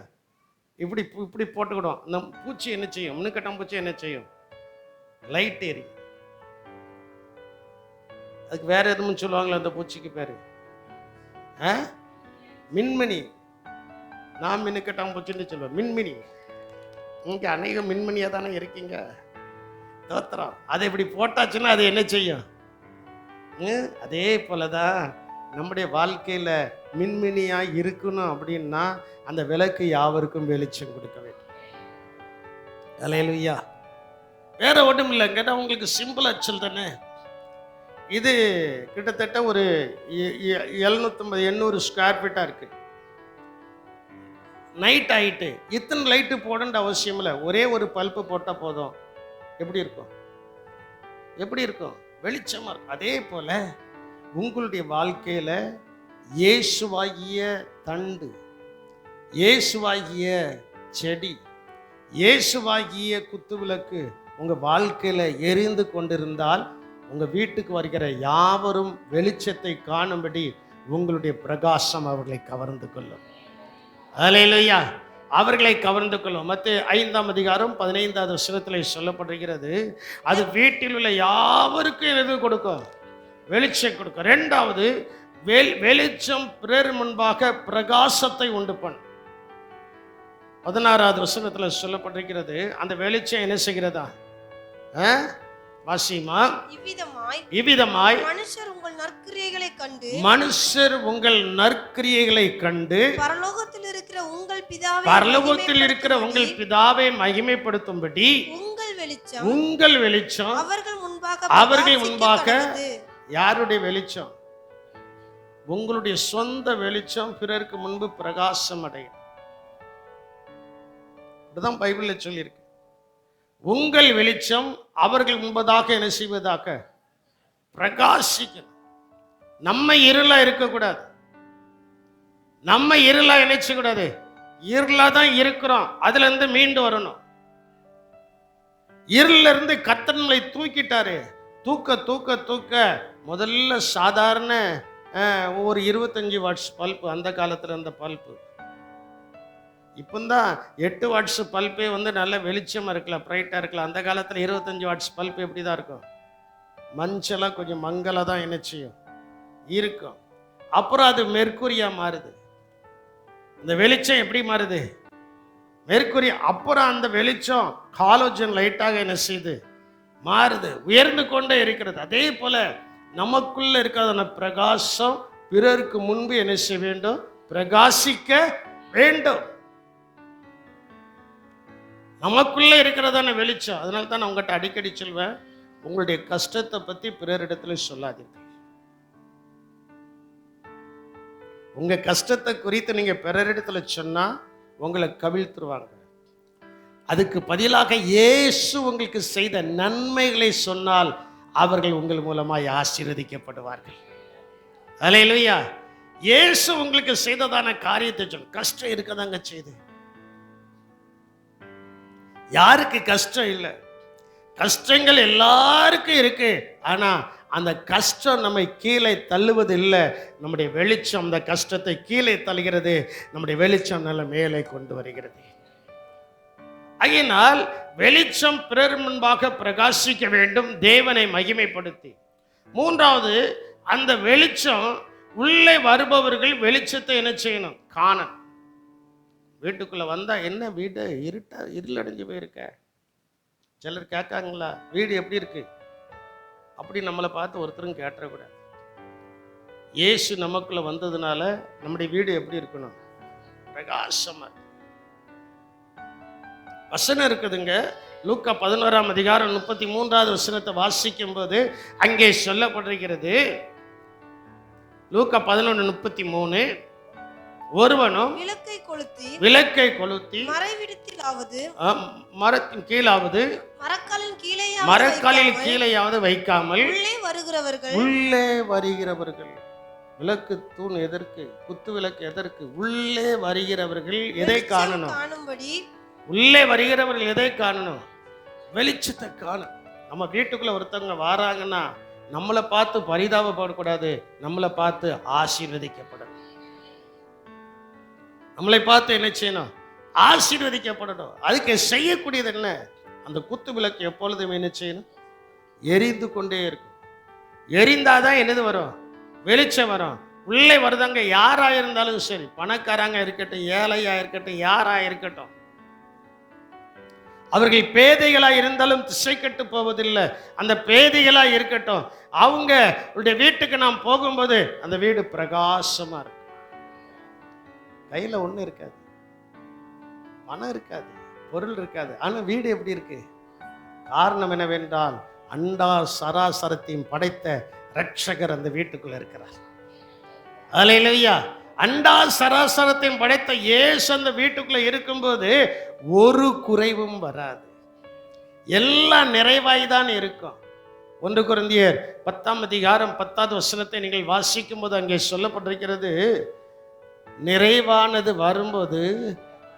இப்படி இப்படி போட்டுக்கிடும். இந்த பூச்சி என்ன செய்யும்? மினுக்கட்டாம் பூச்சி என்ன செய்யும்? லைட் எரியும். அதுக்கு வேற எதுவும் சொல்லுவாங்களா அந்த பூச்சிக்கு பேரு? மின்மணி. நான் மினுக்கட்டாம் பூச்சின்னு சொல்லுவேன், மின்மினி. இங்க அநேக மின்மணியா தானே இருக்கீங்க. தோத்திரம். அதை இப்படி போட்டாச்சுன்னா அது என்ன செய்யும்? அதே போலதான் நம்முடைய வாழ்க்கையில மின்மினியா இருக்கணும் அப்படின்னா அந்த விளக்கு யாவருக்கும் வெளிச்சம் கொடுக்க வேண்டும். அல்லேலூயா. வேற ஒன்றும் இல்லை. கேட்டா உங்களுக்கு சிம்பிளா சொல்றேனே, இது கிட்டத்தட்ட ஒரு 750-800 ஸ்கொயர் ஃபீட்டா இருக்கு. நைட் ஆயிட்டு இத்தனை லைட்டு போடணுன்ற அவசியம் இல்லை. ஒரே ஒரு பல்பு போட்டால் போதும். எப்படி இருக்கும்? எப்படி இருக்கும்? வெளிச்சமா இருக்கும். அதே போல உங்களுடைய வாழ்க்கையில இயேசுவாகிய தண்டு, இயேசுவாகிய செடி, இயேசுவாகிய குத்துவிளக்கு உங்க வாழ்க்கையில எரிந்து கொண்டிருந்தால் உங்க வீட்டுக்கு வருகிற யாவரும் வெளிச்சத்தை காணும்படி உங்களுடைய பிரகாசம் அவர்களை கவர்ந்து கொள்ளும். அல்லேலூயா. அவர்களை கவர்ந்து கொள்ளும். மத்தேயு 5ஆம் அதிகாரம் 15வது வசனத்தில் சொல்லப்படுகிறது, அது வீட்டில் உள்ள யாவருக்கும் எது கொடுக்கும்? வெளிச்சம் கொடுக்கும். 2வது, வெளிச்சம் பிறர் முன்பாக பிரகாசத்தை உண்டு பண்ணும். 16வது வசனத்தில் சொல்லப்பட்டிருக்கிறது, அந்த வெளிச்சம் என்ன செய்கிறதா? வாசிமா. இவ்விதமாய் மனுஷர் உங்கள் நற்கிரியைகளை கண்டு பரலோகத்தில் இருக்கிற உங்கள் பிதாவை மகிமைப்படுத்தும்படி உங்கள் வெளிச்சம் அவர்கள் முன்பாக. யாருடைய வெளிச்சம்? உங்களுடைய சொந்த வெளிச்சம் பிறருக்கு முன்பு பிரகாசம் அடையும். இதுதான் பைபிள்ல சொல்லியிருக்கு. உங்கள் வெளிச்சம் அவர்கள் முன்பதாக என்ன செய்வதாக? பிரகாசிக்கணும். நம்ம இருளா இருக்கக்கூடாது. நம்ம இருளா நினைச்சக்கூடாது. இருளா தான் இருக்கிறோம், அதுல இருந்து மீண்டு வரணும். இருள இருந்து கர்த்தர் நம்மை தூக்கிட்டாரு. தூக்க தூக்க தூக்க முதல்ல சாதாரண ஒரு 25 வாட்ஸ் பல்பு, அந்த காலத்துல இருந்த பல்பு. இப்போதான் 8 வாட்ஸ் பல்பே நல்ல வெளிச்சமா இருக்கலாம், பிரைட்டா இருக்கலாம். அந்த காலத்துல 25 வாட்ஸ் பல்பு எப்படி தான் இருக்கும்? மஞ்சளா கொஞ்சம் மங்கலா தான் என்ன செய்யும்? இருக்கும். அப்புறம் அது மெர்க்குரியா மாறுது. இந்த வெளிச்சம் எப்படி மாறுது? மெர்க்குரி. அப்புறம் அந்த வெளிச்சம் ஹாலோஜன் லைட்டாக என்ன செய்யுது? மாறுது, உயர்ந்து கொண்டே இருக்கிறது. அதே போல நமக்குள்ள இருக்கிற பிரகாசம் பிறருக்கு முன்பு என்ன செய்ய வேண்டும்? பிரகாசிக்க வேண்டும். நமக்குள்ள இருக்கிறதான வெளிச்சம். அதனால தான் நான் உங்கள்கிட்ட அடிக்கடி சொல்வேன், உங்களுடைய கஷ்டத்தை பத்தி பிறரிடத்துல சொல்லாதீங்க. உங்க கஷ்டத்தை குறித்து நீங்க பிறரிடத்துல சொன்னா உங்களை கவிழ்த்துருவாங்க. அதுக்கு பதிலாக இயேசு உங்களுக்கு செய்த நன்மைகளை சொன்னால் அவர்கள் உங்கள் மூலமாய் ஆசீர்வதிக்கப்படுவார்கள். அல்லேலூயா. இயேசு உங்களுக்கு செய்ததான காரியத்தை சொல். கஷ்டம் இருக்கதாங்க செய்து. யாருக்கு கஷ்டம் இல்லை? கஷ்டங்கள் எல்லாருக்கும் இருக்கு. ஆனா அந்த கஷ்டம் நம்மை கீழே தள்ளுவது இல்லை. நம்முடைய வெளிச்சம் அந்த கஷ்டத்தை கீழே தள்ளுகிறது. நம்முடைய வெளிச்சம் நல்ல மேலே கொண்டு வருகிறது. ஆகையினால் வெளிச்சம் பிறர் முன்பாக பிரகாசிக்க வேண்டும், தேவனை மகிமைப்படுத்தி. 3வது, அந்த வெளிச்சம் உள்ளே வருபவர்கள் வெளிச்சத்தை என்ன செய்யணும்? காணணும். வீட்டுக்குள்ள வந்தா என்ன வீடு இருளடைஞ்சு போயிருக்க, சிலர் கேட்காங்களா வீடு எப்படி இருக்கு அப்படி நம்மளை பார்த்து ஒருத்தரும் கேட்டுறக்கூடாது. இயேசு நமக்குள்ள வந்ததுனால நம்முடைய வீடு எப்படி இருக்கணும்? பிரகாசமா. வசனம் இருக்குதுங்க, லூக்கா 11ஆம் அதிகாரம் 33வது வசனத்தை வாசிக்கும் போது அங்கே சொல்லப்பட்டிருக்கிறது. லூக்கா 11:33, ஒருவனும் விளக்கை கொளுத்தி மரத்தின் கீழாவது மரக்காலில் கீழேயாவது வைக்காமல் உள்ளே வருகிறவர்கள். விளக்கு தூண் எதற்கு? குத்து விளக்கு எதற்கு? உள்ளே வருகிறவர்கள் எதை காணணும்? உள்ளே வருகிறவர்கள் எதை காணணும்? வெளிச்சத்தை காணும். நம்ம வீட்டுக்குள்ள ஒருத்தவங்க வராங்கன்னா நம்மளை பார்த்து பரிதாபப்படக்கூடாது, நம்மளை பார்த்து ஆசீர்வதிக்கப்படணும். நம்மளை பார்த்து என்ன செய்யணும்? ஆசீர்வதிக்கப்படணும். அதுக்கு செய்யக்கூடியது என்ன? அந்த குத்து விளக்கு எப்பொழுதும் என்ன செய்யணும்? எரிந்து கொண்டே இருக்கும். எரிந்தாதான் என்னது வரும்? வெளிச்சம் வரும். உள்ளே வருதாங்க. யாரா இருந்தாலும் சரி, பணக்காரங்க இருக்கட்டும், ஏழையா இருக்கட்டும், யாரா இருக்கட்டும், அவர்கள் பேதைகளா இருந்தாலும் திசை கட்டு போவதில்லை. அந்த பேதைகளா இருக்கட்டும், அவங்களுடைய வீட்டுக்கு நாம் போகும்போது அந்த வீடு பிரகாசமா இருக்கும். கையில ஒண்ணு இருக்காது, பணம் இருக்காது, பொருள் இருக்காது, ஆனா வீடு எப்படி இருக்கு? காரணம் என்னவென்றால் அண்டா சராசரத்தையும் படைத்த ரட்சகர் அந்த வீட்டுக்குள்ள இருக்கிறார். அல்லேலூயா. அண்டா சராசரத்தையும் படைத்த இயேசு அந்த வீட்டுக்குள்ள இருக்கும்போது ஒரு குறைவும் வராது. எல்லாம் நிறைவாய்தான் இருக்கும். 1 கொரிந்தியர் 10ஆம் அதிகாரம் 10வது வசனத்தை நீங்கள் வாசிக்கும் போது அங்கே சொல்லப்பட்டிருக்கிறது, நிறைவானது வரும்போது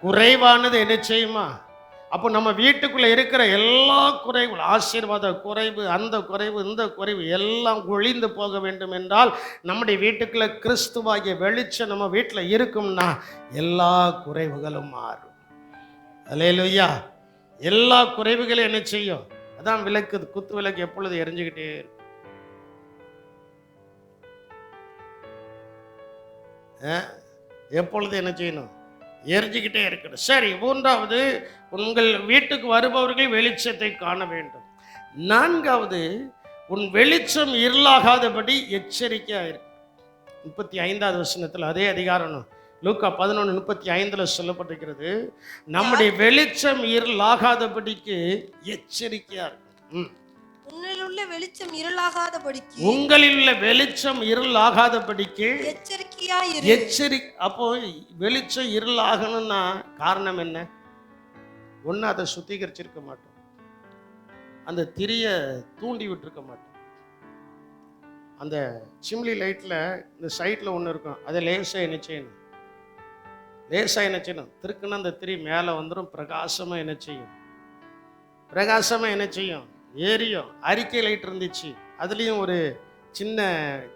குறைவானது என்ன செய்யுமா? அப்போ நம்ம வீட்டுக்குள்ள இருக்கிற எல்லா குறைகள், ஆசீர்வாத குறைவு, அந்த குறைவு, இந்த குறைவு எல்லாம் ஒழிந்து போக வேண்டும் என்றால் நம்முடைய வீட்டுக்குள்ள கிறிஸ்துவாகிய வெளிச்சம் நம்ம வீட்டில் இருக்கும்னா எல்லா குறைவுகளும் மாறும். அல்லேலூயா. எல்லா குறைவுகளும் என்ன செய்யும்? அதான் விளக்கு, குத்து விளக்கு எப்பொழுது எரிஞ்சுக்கிட்டே இருக்கும். எப்பொழுது என்ன செய்யணும்? எரிஞ்சுக்கிட்டே இருக்கணும். சரி, 3வது, உங்கள் வீட்டுக்கு வருபவர்கள் வெளிச்சத்தை காண வேண்டும். 4வது, உன் வெளிச்சம் இருளாகாதபடி எச்சரிக்கையா இருக்கு. 35வது வசனத்தில் அதே அதிகாரம் லூக்கா 11:35 சொல்லப்பட்டிருக்கிறது, நம்முடைய வெளிச்சம் இருளாகாதபடிக்கு எச்சரிக்கையா இருக்கும். உங்களில் உள்ள வெளிச்சம் இருளாகாதபடிக்கு எச்சரிக்கையா இரு. அப்போ வெளிச்சம் இருளாகணும்னா காரணம் என்ன? ஒண்ணு, அதை சுத்திகரிச்சிருக்க மாட்டோம், அந்த திரிய தூண்டி விட்டுருக்க மாட்டோம். அந்த சிம்லி லைட்ல இந்த சைட்ல ஒண்ணு இருக்கும், அதை லேசா என்ன செய்யணும்? திருக்குன்னா அந்த திரி மேல வந்துடும், பிரகாசமா என்ன செய்யும்? ஏரியும். அறிக்கை லைட் இருந்துச்சு, அதுலேயும் ஒரு சின்ன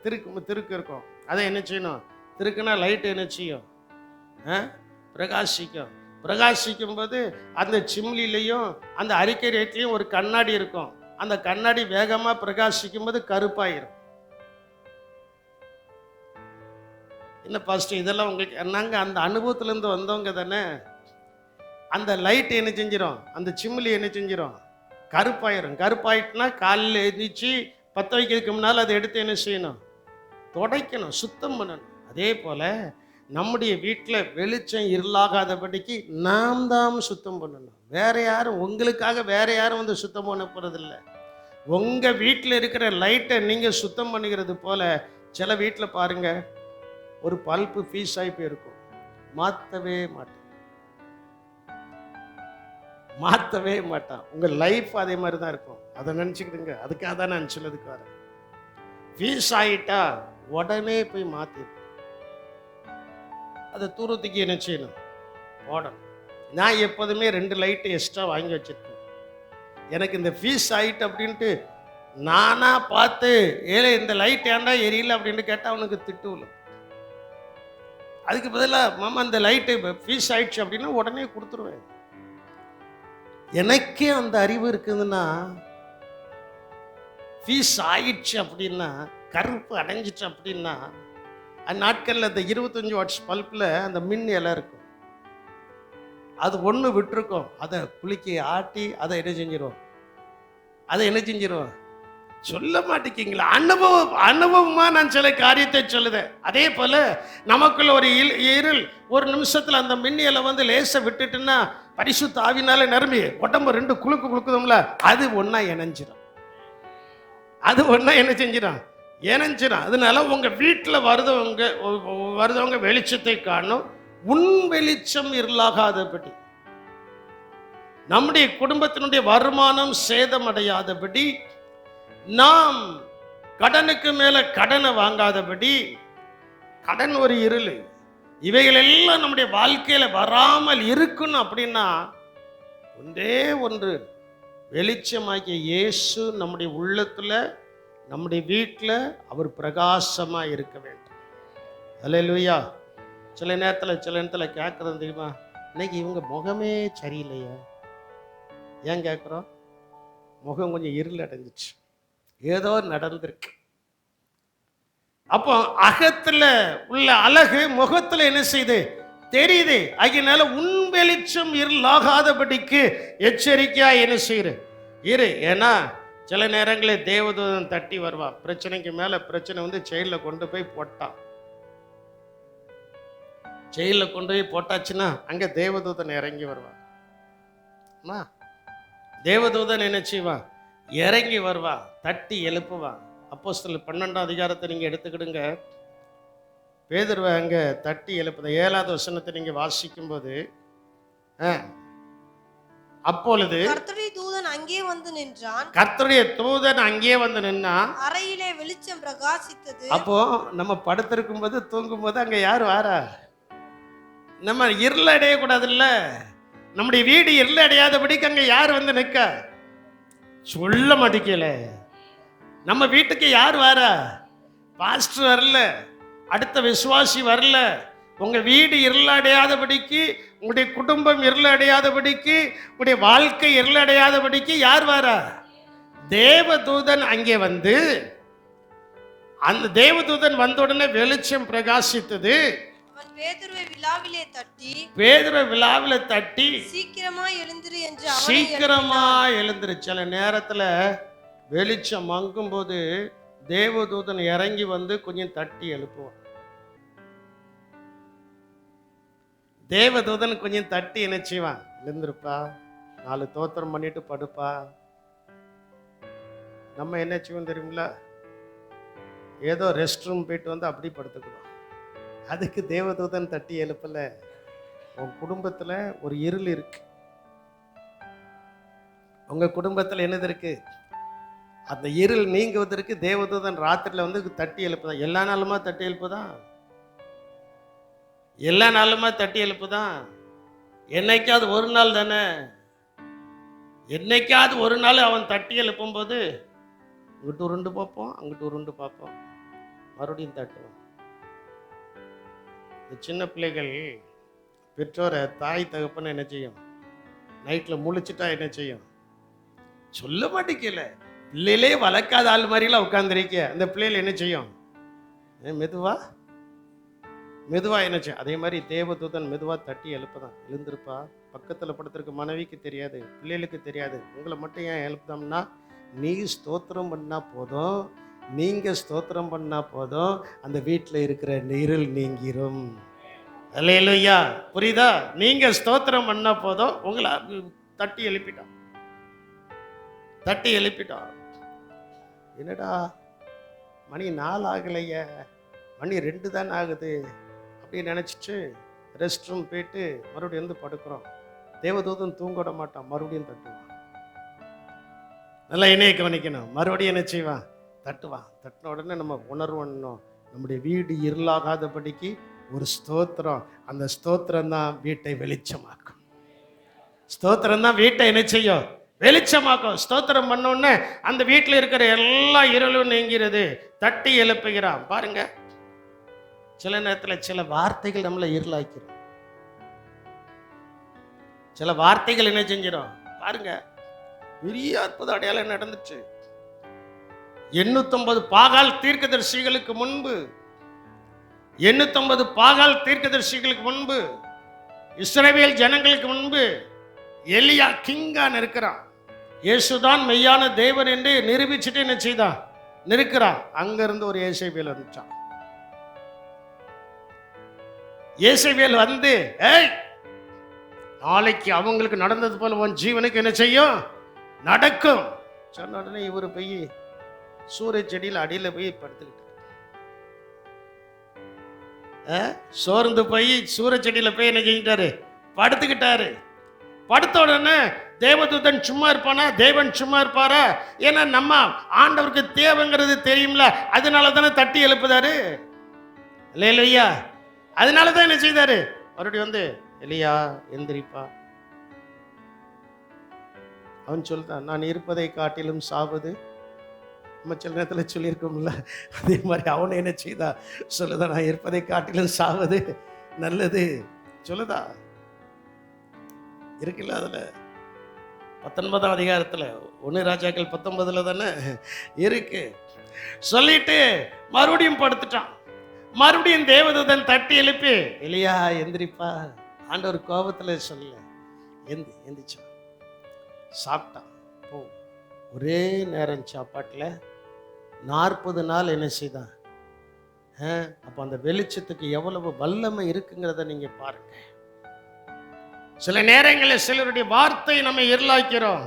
திருக்கு இருக்கும், அதை என்ன செய்யணும்? திருக்குன்னா லைட்டு என்ன செய்யும்? பிரகாசிக்கும் போது அந்த சிம்லிலையும் அந்த அறிக்கை லைட்லையும் ஒரு கண்ணாடி இருக்கும். அந்த கண்ணாடி வேகமாக பிரகாசிக்கும் போது கருப்பாயிரும். என்ன பாஸ்டர் இதெல்லாம் உங்களுக்கு? நாங்கள் அந்த அனுபவத்திலேருந்து வந்தவங்க தானே. அந்த லைட் என்ன செஞ்சிடும்? அந்த சிம்லி என்ன செஞ்சிடும்? கருப்பாயிரும். கருப்பாயிட்டுனா காலையில் எழுந்திரிச்சு பற்ற வைக்கிறதுக்கு முன்னால் அதை எடுத்து என்ன செய்யணும்? துடைக்கணும், சுத்தம் பண்ணணும். அதே போல் நம்முடைய வீட்டில் வெளிச்சம் இருளாகாதபடிக்கு நாம் தான் சுத்தம் பண்ணணும். வேற யாரும் உங்களுக்காக வேற யாரும் வந்து சுத்தம் பண்ண போகிறதில்ல. உங்கள் வீட்டில் இருக்கிற லைட்டை நீங்கள் சுத்தம் பண்ணுகிறது போல் சில வீட்டில் பாருங்கள், ஒரு பல்பு ஃபீஸ் ஆகி போயிருக்கும், மாற்றவே மாட்டான். உங்கள் லைஃப் அதே மாதிரி தான் இருக்கும். அதை நினச்சிக்கிடுங்க. அதுக்காக தான் நான் சொல்லதுக்கு வரேன். ஃபீஸ் ஆகிட்டா உடனே போய் மாற்றி அதை தூரத்துக்கு என்ன செய்யணும்? போடணும். நான் எப்போதுமே 2 லைட்டு எக்ஸ்ட்ரா வாங்கி வச்சுருக்கேன். எனக்கு இந்த ஃபீஸ் ஆகிட்டு அப்படின்ட்டு நானாக பார்த்து ஏழை இந்த லைட் ஏன்டா எரியல அப்படின்ட்டு கேட்டால் அவனுக்கு திட்டு விழும். அதுக்கு பதிலாக மாமா இந்த லைட்டு ஃபீஸ் ஆயிடுச்சு அப்படின்னா உடனே கொடுத்துருவேன். எனக்கே அந்த அறிவு இருக்குதுன்னா, ஃபீஸ் ஆயிடுச்சு அப்படின்னா, கருப்பு அடைஞ்சிச்சு அப்படின்னா, அந்நாட்களில் அந்த 25 வாட்ஸ் பல்பில் அந்த மின் இலை இருக்கும், அது ஒன்று விட்டுருக்கோம், அதை குளிக்க ஆட்டி அதை என்ன செஞ்சிடும்? அதை என்ன செஞ்சிடும்? சொல்ல மாட்டேங்கிங்களா? அனுபவமா நான் சில காரியத்தை சொல்லுதேன். அதே போல நமக்குள்ள ஒரு இருள் ஒரு நிமிஷத்துல அந்த மின்னியலை வந்து லேச விட்டுட்டுன்னா பரிசுத்த ஆவினால நிரம்பி உடம்பு 2 குலுக்குதும்ல, அது ஒன்னா இணைஞ்சிடும். அது ஒன்னா என்ன செஞ்சிடும்? இணைஞ்சிடும். அதனால உங்க வீட்டுல வருதவங்க வெளிச்சத்தை காணும். உன் வெளிச்சம் இருளாகாதபடி, நம்முடைய குடும்பத்தினுடைய வருமானம் சேதமடையாதபடி, நாம் கடனுக்கு மேல கடனை வாங்காதபடி, கடன் ஒரு இருள், இவைகள் எல்லாம் நம்முடைய வாழ்க்கையில வராமல் இருக்கணும். அப்படின்னா ஒன்றே ஒன்று, வெளிச்சமாகிய இயேசு நம்முடைய உள்ளத்துல, நம்முடைய வீட்டில் அவர் பிரகாசமா இருக்க வேண்டும். அல்லேலூயா. சில நேரத்தில் கேட்குறது தெரியுமா, இன்னைக்கு இவங்க முகமே சரியில்லையா? ஏன் கேட்குறோம்? முகம் கொஞ்சம் இருள் அடைஞ்சிச்சு, ஏதோ நடந்திருக்கு. அப்போ அகத்துல உள்ள அழகு முகத்துல என்ன செய்யுது? தெரியுது. அதனால உன் வெளிச்சம் இருளாகாதபடிக்கு எச்சரிக்கையா என்ன செய்யுது? இரு. ஏன்னா சில நேரங்களில் தேவதூதன் தட்டி வருவான். பிரச்சனைக்கு மேல பிரச்சனை வந்து ஜெயில கொண்டு போய் போட்டான். ஜெயில கொண்டு போய் போட்டாச்சுன்னா அங்க தேவதூதன் இறங்கி வருவான். தேவதூதன் என்ன செய்வான்? இறங்கி வருவான், தட்டி எழுப்புவான். அப்போஸ்தலர் 12ஆம் அதிகாரத்தை நீங்க எடுத்துக்கிடுங்க. பேதுருவை அங்க தட்டி எழுப்புத 7வது வசனத்தை நீங்க வாசிக்கும் போது, அப்பொழுது கர்த்தருடைய தூதன் அங்கே வந்து நின்றான். கர்த்தருடைய தூதன் அங்கே வந்து நின்னா, அறையிலே வெளிச்சம் பிரகாசித்தது. அப்போ நம்ம படுத்திருக்கும் போது தூங்கும் போது அங்க யார் வாரா? நம்ம இருள் அடைய கூடாதுல்ல. நம்முடைய வீடு இருள் அடையாதபடிக்கு அங்க யார் வந்து நிற்க? சொல்ல மாட்டேங்கல. நம்ம வீட்டுக்கு யார் வாரா? பாஸ்டர் வரல, அடுத்த விசுவாசி வரல. உங்க வீடு இருளடையாதபடிக்கு, உங்களுடைய குடும்பம் இருளடையாதபடிக்கு, உங்களுடைய வாழ்க்கை இருளடையாதபடிக்கு யார் வாரா? தேவதூதன் அங்கே வந்து, அந்த தேவதூதன் வந்த உடனே வெளிச்சம் பிரகாசித்தது. பேதுருவை விழாவில தட்டி சீக்கிரமா எழுந்திரு என்று சீக்கிரமா எழுந்திரு. சில நேரத்துல வெளிச்சம் மங்கும் போது தேவதூதன் இறங்கி வந்து கொஞ்சம் தட்டி எழுப்புவான். தேவதூதன் கொஞ்சம் தட்டி என்ன செய்வான்? எழுந்திருப்பா, 4 தோத்திரம் பண்ணிட்டு படுப்பா. நம்ம என்ன செய்வோம் தெரியுங்களா? ஏதோ ரெஸ்ட் ரூம் போயிட்டு வந்து அப்படி படுத்துக்கிறோம். அதுக்கு தேவதூதன் தட்டி எழுப்பல. உன் குடும்பத்துல ஒரு இருள் இருக்கு. உங்க குடும்பத்துல என்னது இருக்கு? அந்த இருள் நீங்குவதற்கு தேவதூதன் ராத்திரில வந்து தட்டி எழுப்புதான். எல்லா நாளுமா தட்டி எழுப்புதான்? எல்லா நாளுமா தட்டி எழுப்புதான்? என்னைக்காவது ஒரு நாள் தானே. என்னைக்காவது ஒரு நாள் அவன் தட்டி எழுப்பும் போது இங்கிட்டு உருண்டு பார்ப்போம், அங்கிட்டு உருண்டு பார்ப்போம், மறுபடியும் தட்டுவோம். இந்த சின்ன பிள்ளைகள் பெற்றோரை, தாய் தகப்பன்னு என்ன செய்யும்? நைட்டில் முழிச்சிட்டா என்ன செய்யும்? சொல்ல மாட்டேங்கல. பிள்ளைகளே வளர்க்காத ஆள் மாதிரிலாம் உட்காந்துருக்க அந்த பிள்ளைகள் என்ன செய்யும்? மெதுவா மெதுவா என்ன செய்யும்? அதே மாதிரி தேவதூதன் மெதுவா தட்டி எழுப்புதான். எழுந்திருப்பா, பக்கத்தில் படுத்திருக்க மனைவிக்கு தெரியாது, பிள்ளைகளுக்கு தெரியாது, உங்களை மட்டும் ஏன் எழுப்புதோம்னா, நீ ஸ்தோத்திரம் பண்ணா போதும், நீங்க ஸ்தோத்திரம் பண்ணா போதும், அந்த வீட்டில் இருக்கிற இருள் நீங்கிரும். அல்லேலூயா. புரியுதா? நீங்க ஸ்தோத்திரம் பண்ணா போதும், உங்களை தட்டி எழுப்பிட்டான். தட்டி எழுப்பிட்டான். என்னடா மணி 4 ஆகலையே, மணி 2 தானே ஆகுது அப்படின்னு நினச்சிட்டு ரெஸ்ட் ரூம் போயிட்டு மறுபடியும் வந்து படுக்கிறோம். தேவதூதன் தூங்க விட மாட்டான், மறுபடியும் தட்டுவான். நல்லா இணைய கவனிக்கணும். மறுபடியும் என்ன செய்வான்? தட்டுவான். தட்டின உடனே நம்ம உணர்வணும், நம்முடைய வீடு இருளாகாதபடிக்கு ஒரு ஸ்தோத்திரம். அந்த ஸ்தோத்திரம் தான் வீட்டை வெளிச்சமாக்கும். ஸ்தோத்திரம் தான் வீட்டை என்ன செய்யும்? வெளிச்சமாக்கும். ஸ்தோத்திரம் பண்ணோன்னு அந்த வீட்டில் இருக்கிற எல்லா இருளும் நீங்கிறது. தட்டி எழுப்புகிறான். பாருங்க, சில நேரத்தில் சில வார்த்தைகள் நம்மளை இருளாக்கிறோம். சில வார்த்தைகள் என்ன செஞ்சிடும்? பாருங்க, பெரிய அற்புத அடையாளம் நடந்துச்சு. 850 பாகால் தீர்க்கதரிசிகளுக்கு முன்பு, 850 பாகால் தீர்க்கதரிசிகளுக்கு முன்பு, இஸ்ரவேல் ஜனங்களுக்கு முன்பு எலியா கிங்கான் இருக்கிறான். இயேசுதான் மெய்யான தேவன் என்று நிரூபிச்சுட்டு என்ன செய்தான், நிற்கிறான். அங்கிருந்து ஒரு ஏசேபேல் வந்துட்டான். ஏசேபேல் வந்து, ஏய், நாளைக்கு அவங்களுக்கு நடந்தது போல உன் ஜீவனுக்கு என்ன செய்யும், நடக்கும் சொன்ன உடனே இவர் போய் சூரிய செடியில் அடியில் போய் படுத்துக்கிட்டார். சோர்ந்து போய் சூரிய செடியில போய் என்ன செஞ்சிட்டாரு, படுத்துக்கிட்டாரு. படுத்த உடனே தேவதூதன் சும்மா இருப்பானா, தேவன் சும்மா இருப்பாரா? ஏன்னா நம்ம ஆண்டவருக்கு தேவைங்கிறது தெரியும்ல, அதனால தானே தட்டி எழுப்புதாரு இல்லையா? அதனால தான் என்ன செய்தாரு, மறுபடியும் வந்து எலியா எந்திரிப்பா. அவன் சொல்லிட்டான், நான் இருப்பதை காட்டிலும் சாவது. நம்ம சில நேரத்தில் சொல்லியிருக்கோம்ல, அதே மாதிரி அவனை என்ன செய்தா சொல்லுதா, நான் இருப்பதை காட்டிலும் சாவது நல்லது சொல்லுதா இருக்குல்ல. அதில் 19ஆம் அதிகாரத்தில் 1 ராஜாக்கள் 19 தானே இருக்கு. சொல்லிட்டு மறுபடியும் படுத்துட்டான். மறுபடியும் தேவதூதன் தட்டி எழுப்பி, எலியா எந்திரிப்பா. ஆண்டவர் கோபத்தில் சொல்ல எந்திரிச்சான், சாப்பிட்டான். போ, ஒரே நேரம் சாப்பாட்டில் 40 நாள் என்ன செய்தான். அப்போ அந்த வெளிச்சத்துக்கு எவ்வளவு வல்லமை இருக்குங்கிறத நீங்க பாருங்க. சில நேரங்களில் சிலருடைய வார்த்தை நம்ம இருளாக்கிறோம்.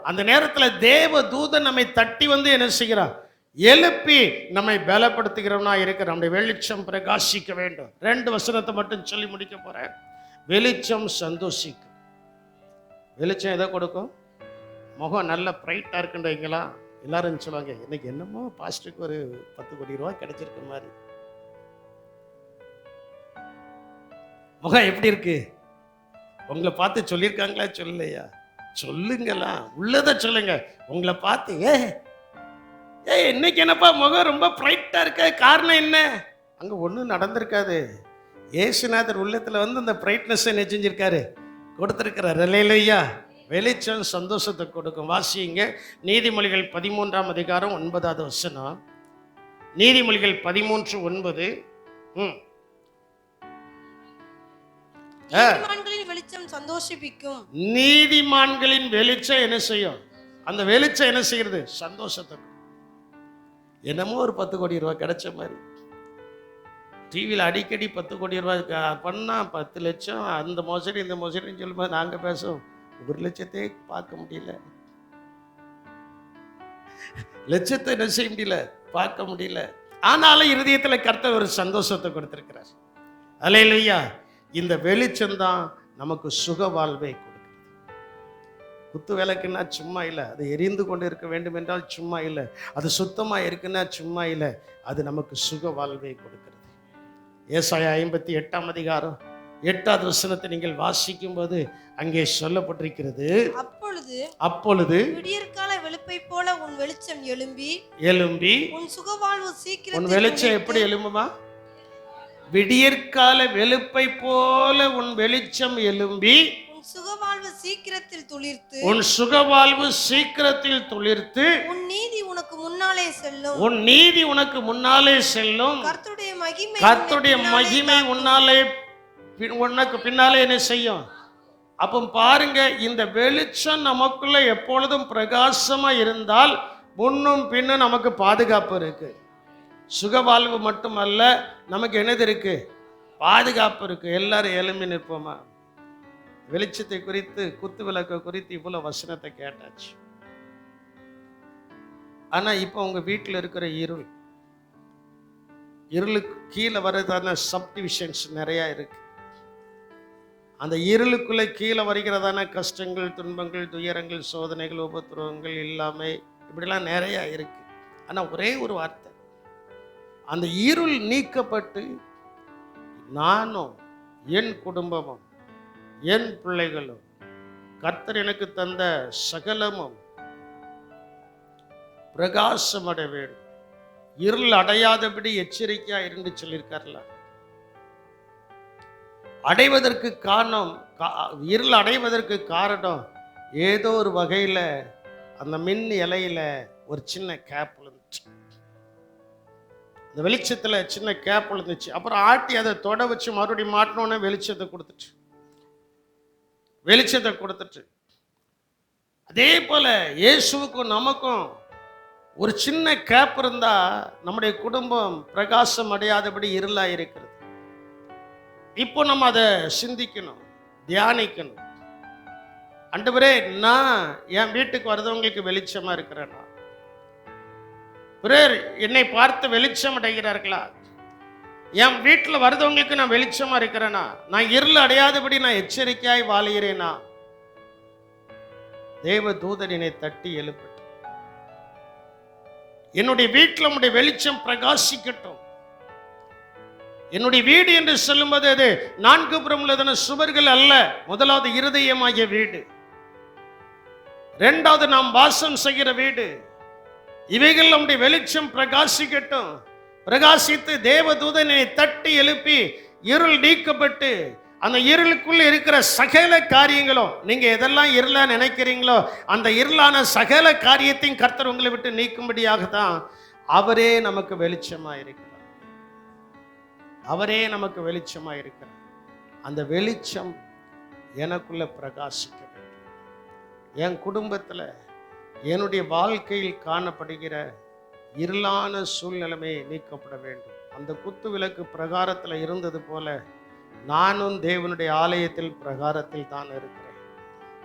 அந்த நேரத்தில் தேவ தூதன் நம்மை தட்டி வந்து என்ன செய்கிறான், எழுப்பி நம்மை பலப்படுத்துகிறவனா இருக்கிற. நம்முடைய வெளிச்சம் பிரகாசிக்க வேண்டும். 2 வசனத்தை மட்டும் சொல்லி முடிக்க போறேன். வெளிச்சம் சந்தோஷிக்கும். வெளிச்சம் எதை கொடுக்கும்? முகம் நல்ல பிரைட்டா இருக்குன்றீங்களா? எல்லாரும் சொல்லுவாங்க, இன்னைக்கு என்னமோ பாஸ்டருக்கு ஒரு 10 கோடி ரூபாய் கிடைச்சிருக்க மாதிரி. முகம் எப்படி இருக்கு? உங்களை பார்த்து சொல்லியிருக்காங்களா சொல்லலையா? சொல்லுங்களா, உள்ளதை சொல்லுங்க. உங்களை பார்த்து இன்னைக்கு என்னப்பா முகம் ரொம்ப பிரைட்டா இருக்க, காரணம் என்ன? அங்க ஒன்றும் நடந்திருக்காது. ஏசுநாதர் உள்ளத்துல வந்து அந்த பிரைட்னஸ் என்ன செஞ்சிருக்காரு, கொடுத்திருக்கிறார். இல்லையா? வெளிச்சம் சந்தோஷத்தை கொடுக்கும். வாசிங்க நீதிமொழிகள் 13ஆம் அதிகாரம் 9வது வசனம். நீதிமொழிகள் 13:9. நீதிமான்களின் வெளிச்சம் சந்தோஷிப்பிக்கும். நீதிமான்களின் வெளிச்சம் என்ன செய்யும்? அந்த வெளிச்சம் என்ன செய்யறது? சந்தோஷத்தை. என்னமோ ஒரு 10 கோடி ரூபாய் கிடைச்ச மாதிரி. டிவியில் அடிக்கடி 10 கோடி ரூபாய் பண்ணா 10 லட்சம், அந்த மோசடி இந்த மோசடின்னு சொல்லும்போது நாங்கள் பேசுவோம், 1 லட்சத்தை பார்க்க முடியல, லட்சத்தை என்ன செய்ய முடியல, பார்க்க முடியல. ஆனாலும் இருதயத்தில் கர்த்தர் ஒரு சந்தோஷத்தை கொடுத்திருக்கிறார். அல்லேலூயா. இந்த வெளிச்சம் தான் நமக்கு சுக வாழ்வை கொடுக்கிறது. குத்து விளக்குன்னா சும்மா இல்லை, அது எரிந்து கொண்டு இருக்க வேண்டும் என்றால் சும்மா இல்லை, அது சுத்தமாக இருக்குன்னா சும்மா இல்லை, அது நமக்கு சுக வாழ்வை கொடுக்கிறது. ஏசாயா 58ஆம் அதிகாரம் 8வது வசனத்தை நீங்கள் வாசிக்கும் போது அங்கே சொல்லப்பட்டிருக்கிறது, அப்பொழுது விடியற்கால வெளுப்பை போல உன் வெளிச்சம் எழும்பி உன் சுகவாழ்வு சீக்கிரம். உன் வெளிச்சம் எப்படி எழும்புமா? விடியற்கால வெளுப்பை போல உன் வெளிச்சம் எழும்பி உன் சுகவாழ்வு சீக்கிரத்தில் துளிர்த்து, உன் சுகவாழ்வு சீக்கிரத்தில் துளிர்த்து, உன் நீதி உனக்கு முன்னாலே செல்லும், உன் நீதி உனக்கு முன்னாலே செல்லும், கர்த்தருடைய மகிமை உன்னாலே உனக்கு பின்னாலே என்ன செய்யும். அப்போ பாருங்க, இந்த வெளிச்சம் நமக்குள்ள எப்பொழுதும் பிரகாசமா இருந்தால் முன்னும் பின்னும் நமக்கு பாதுகாப்பு இருக்கு. சுகவாழ்வு மட்டுமல்ல, நமக்கு என்னது இருக்கு? பாதுகாப்பு இருக்கு. எல்லாரும் எழும்பி நிற்போமா? வெளிச்சத்தை குறித்து, குத்து விளக்க குறித்து இவ்வளவு வசனத்தை கேட்டாச்சு. ஆனா இப்போ உங்க வீட்டில் இருக்கிற இருளுக்கு கீழே வர்றதான சப்டிவிஷன்ஸ் நிறைய இருக்கு. அந்த இருளுக்குள்ளே கீழே வருகிறதான கஷ்டங்கள், துன்பங்கள், துயரங்கள், சோதனைகள், உபத்திரவங்கள் எல்லாமே இப்படிலாம் நிறைய இருக்கு. ஆனா ஒரே ஒரு வார்த்தை, அந்த இருள் நீக்கப்பட்டு நானும் என் குடும்பமும் என் பிள்ளைகளும் கர்த்தர் எனக்கு தந்த சகலமும் பிரகாசம் அடைய வேண்டும், இருள் அடையாதபடி எச்சரிக்கையா இருந்து சொல்லியிருக்கார்ல. அடைவதற்கு காரணம், இருள் அடைவதற்கு காரணம் ஏதோ ஒரு வகையில் அந்த மின் இலையில ஒரு சின்ன கேப் விழுந்துச்சு. அந்த வெளிச்சத்தில் சின்ன கேப் விழுந்துச்சு. அப்புறம் ஆட்டி அதை தொட வச்சு மறுபடியும் மாட்டினோன்னே வெளிச்சத்தை கொடுத்துட்டு அதே போல இயேசுவுக்கும் நமக்கும் ஒரு சின்ன கேப் இருந்தா நம்முடைய குடும்பம் பிரகாசம் அடையாதபடி இருளா இருக்கிறது. இப்போ நம்ம அதை சிந்திக்கணும், தியானிக்கணும். ஆண்டவரே, நான் என் வீட்டுக்கு வரதவங்களுக்கு வெளிச்சமா இருக்கிறேனா? பிறர் என்னை பார்த்து வெளிச்சம் அடைகிறார்களா? என் வீட்டில் வரதவங்களுக்கு நான் வெளிச்சமா இருக்கிறேனா? நான் இருள் அடையாதபடி நான் எச்சரிக்கையாய் வாழுகிறேனா? தேவ தூதனினை தட்டி எழுப்பட்டும். என்னுடைய வீட்டில் உடைய வெளிச்சம் பிரகாசிக்கட்டும். என்னுடைய வீடு என்று சொல்லும்போது அது 4 புறம் உள்ளதான சுவர்கள் அல்ல. முதலாவது இருதயமாகிய வீடு, இரண்டாவது நாம் வாசம் செய்கிற வீடு. இவைகள் நம்முடைய வெளிச்சம் பிரகாசிக்கட்டும். பிரகாசித்து தேவதூதனை தட்டி எழுப்பி இருள் நீக்கப்பட்டு அந்த இருளுக்குள்ள இருக்கிற சகல காரியங்களும், நீங்க எதெல்லாம் இருளா நினைக்கிறீங்களோ அந்த இருளான சகல காரியத்தையும் கர்த்தர் உங்களை விட்டு நீக்கும்படியாக தான் அவரே நமக்கு வெளிச்சமா இருக்கிறார். அவரே நமக்கு வெளிச்சமா இருக்கிறார். அந்த வெளிச்சம் எனக்குள்ள பிரகாசிக்க வேண்டும். என் குடும்பத்துல என்னுடைய வாழ்க்கையில் காணப்படுகிற இருளான சூழ்நிலைமை நீக்கப்பட வேண்டும். அந்த குத்து விளக்கு பிரகாரத்தில் இருந்தது போல நானும் தேவனுடைய ஆலயத்தில் பிரகாரத்தில் தான் இருக்கிறேன்,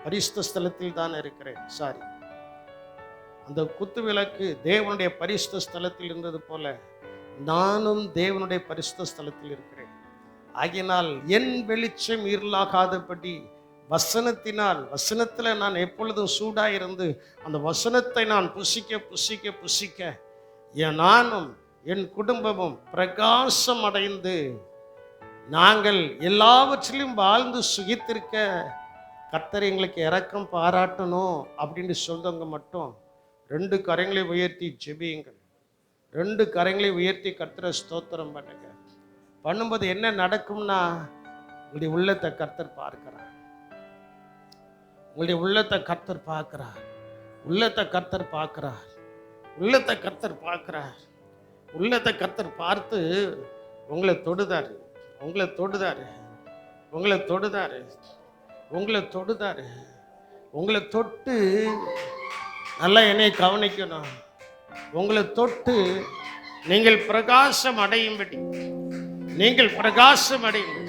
பரிசுத்த ஸ்தலத்தில் தான் இருக்கிறேன். அந்த குத்து விளக்கு தேவனுடைய பரிசுத்த ஸ்தலத்தில் இருந்தது போல நானும் தேவனுடைய பரிசுத்த ஸ்தலத்தில் இருக்கிறேன். ஆகினால் என் வெளிச்சம் இருளாகாதபடி வசனத்தில் நான் எப்பொழுதும் சூடாக இருந்து அந்த வசனத்தை நான் புசிக்க புசிக்க புசிக்க நானும் என் குடும்பமும் பிரகாசம் அடைந்து நாங்கள் எல்லாவற்றிலும் வாழ்ந்து சுகித்திருக்க கர்த்தர் எங்களுக்கு இரக்கம் பாராட்டணும் அப்படின்னு சொல்றவங்க மட்டும் 2 கரங்களை உயர்த்தி ஜெபியுங்கள். 2 கரங்களை உயர்த்தி கர்த்தரை ஸ்தோத்திரம் பண்ணுங்க. பண்ணும்போது என்ன நடக்கும்னா, உங்களுடைய உள்ளத்தை கர்த்தர் பார்க்கிறார். உங்களுடைய உள்ளத்தை கர்த்தர் பார்க்கிறார். உள்ளத்தை கர்த்தர் பார்க்கிறார். உள்ளத்தை கர்த்தர் பார்க்கிறார். உள்ளத்தை கர்த்தர் பார்த்து உங்களை தொடுதாரு. உங்களை தொடுதாரு. உங்களை தொடுதாரு. உங்களை தொடுதாரு. உங்களை தொட்டு நல்லா என்னை கவனிக்கணும். உங்களை தொட்டு நீங்கள் பிரகாசம் அடையும்படி, நீங்கள் பிரகாசம் அடையும்